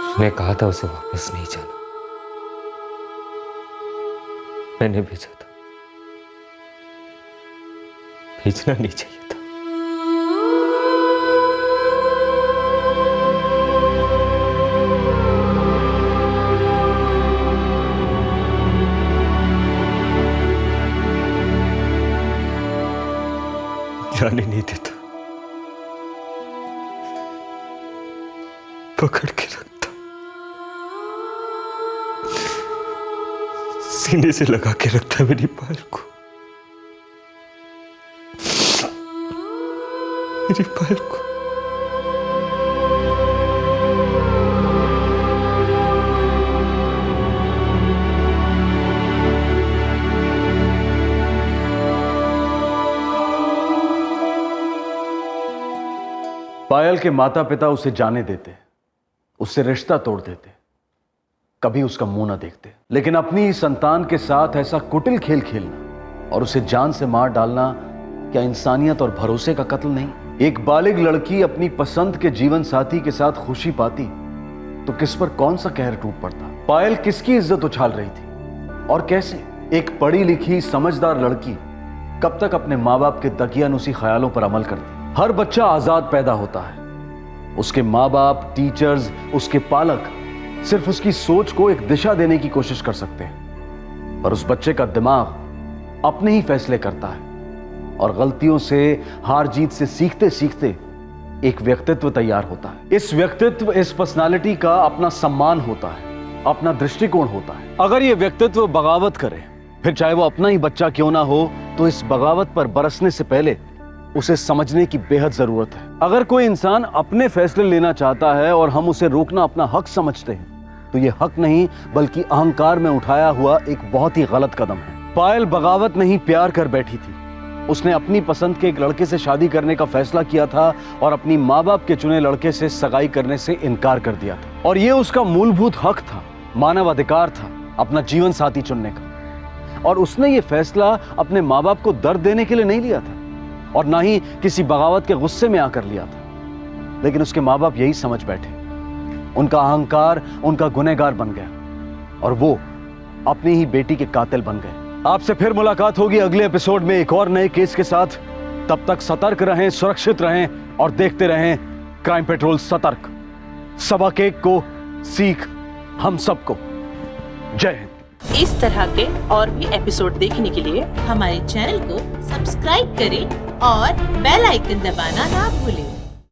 उसने कहा था उसे वापस नहीं जाना, मैंने भेजा था। भेजना नहीं चाहिए था। जाने नहीं देता, पकड़ के रखता, सीने से लगा के रखता है मेरी पायल को, मेरी पायल को। पायल के माता पिता उसे जाने देते, उससे रिश्ता तोड़ देते, कभी उसका मुंह ना देखते, लेकिन अपनी संतान के साथ ऐसा कुटिल खेल खेलना और उसे जान से मार डालना क्या इंसानियत और भरोसे का कत्ल नहीं? एक बालिग लड़की अपनी पसंद के जीवन साथी के साथ खुशी पाती तो किस पर कौन सा कहर टूट पड़ता? पायल किसकी इज्जत उछाल रही थी और कैसे? एक पढ़ी लिखी समझदार लड़की कब तक अपने माँ बाप के दकियानुसी ख्यालों पर अमल करती? हर बच्चा आजाद पैदा होता है, उसके माँ बाप, टीचर्स, उसके पालक सिर्फ उसकी सोच को एक दिशा देने की कोशिश कर सकते हैं, पर उस बच्चे का दिमाग अपने ही फैसले करता है और गलतियों से, हार जीत से सीखते सीखते एक व्यक्तित्व तैयार होता है। इस व्यक्तित्व, इस पर्सनालिटी का अपना सम्मान होता है, अपना दृष्टिकोण होता है। अगर ये व्यक्तित्व बगावत करे, फिर चाहे वो अपना ही बच्चा क्यों ना हो, तो इस बगावत पर बरसने से पहले उसे समझने की बेहद जरूरत है। अगर कोई इंसान अपने फैसले लेना चाहता है और हम उसे रोकना अपना हक समझते हैं, तो ये हक नहीं बल्कि अहंकार में उठाया हुआ एक बहुत ही गलत कदम है। पायल बगावत नहीं, प्यार कर बैठी थी। उसने अपनी पसंद के एक लड़के से शादी करने का फैसला किया था और अपनी माँ बाप के चुने लड़के से सगाई करने से इनकार कर दिया था, और ये उसका मूलभूत हक था, मानव अधिकार था अपना जीवन साथी चुनने का। और उसने ये फैसला अपने माँ बाप को दर्द देने के लिए नहीं लिया था और ना ही किसी बगावत के गुस्से में आकर लिया था, लेकिन उसके माँ बाप यही समझ बैठे, उनका अहंकार उनका गुनहगार बन गया और वो अपनी ही बेटी के कातिल बन गए। आपसे फिर मुलाकात होगी अगले एपिसोड में एक और नए केस के साथ। तब तक सतर्क रहें, सुरक्षित रहें और देखते रहें क्राइम पेट्रोल सतर्क। सबक एक को सीख हम सबको। जय हिंद। इस तरह के और भी एपिसोड देखने के लिए हमारे चैनल को सब्सक्राइब करें और बेल आइकन दबाना ना भूलें।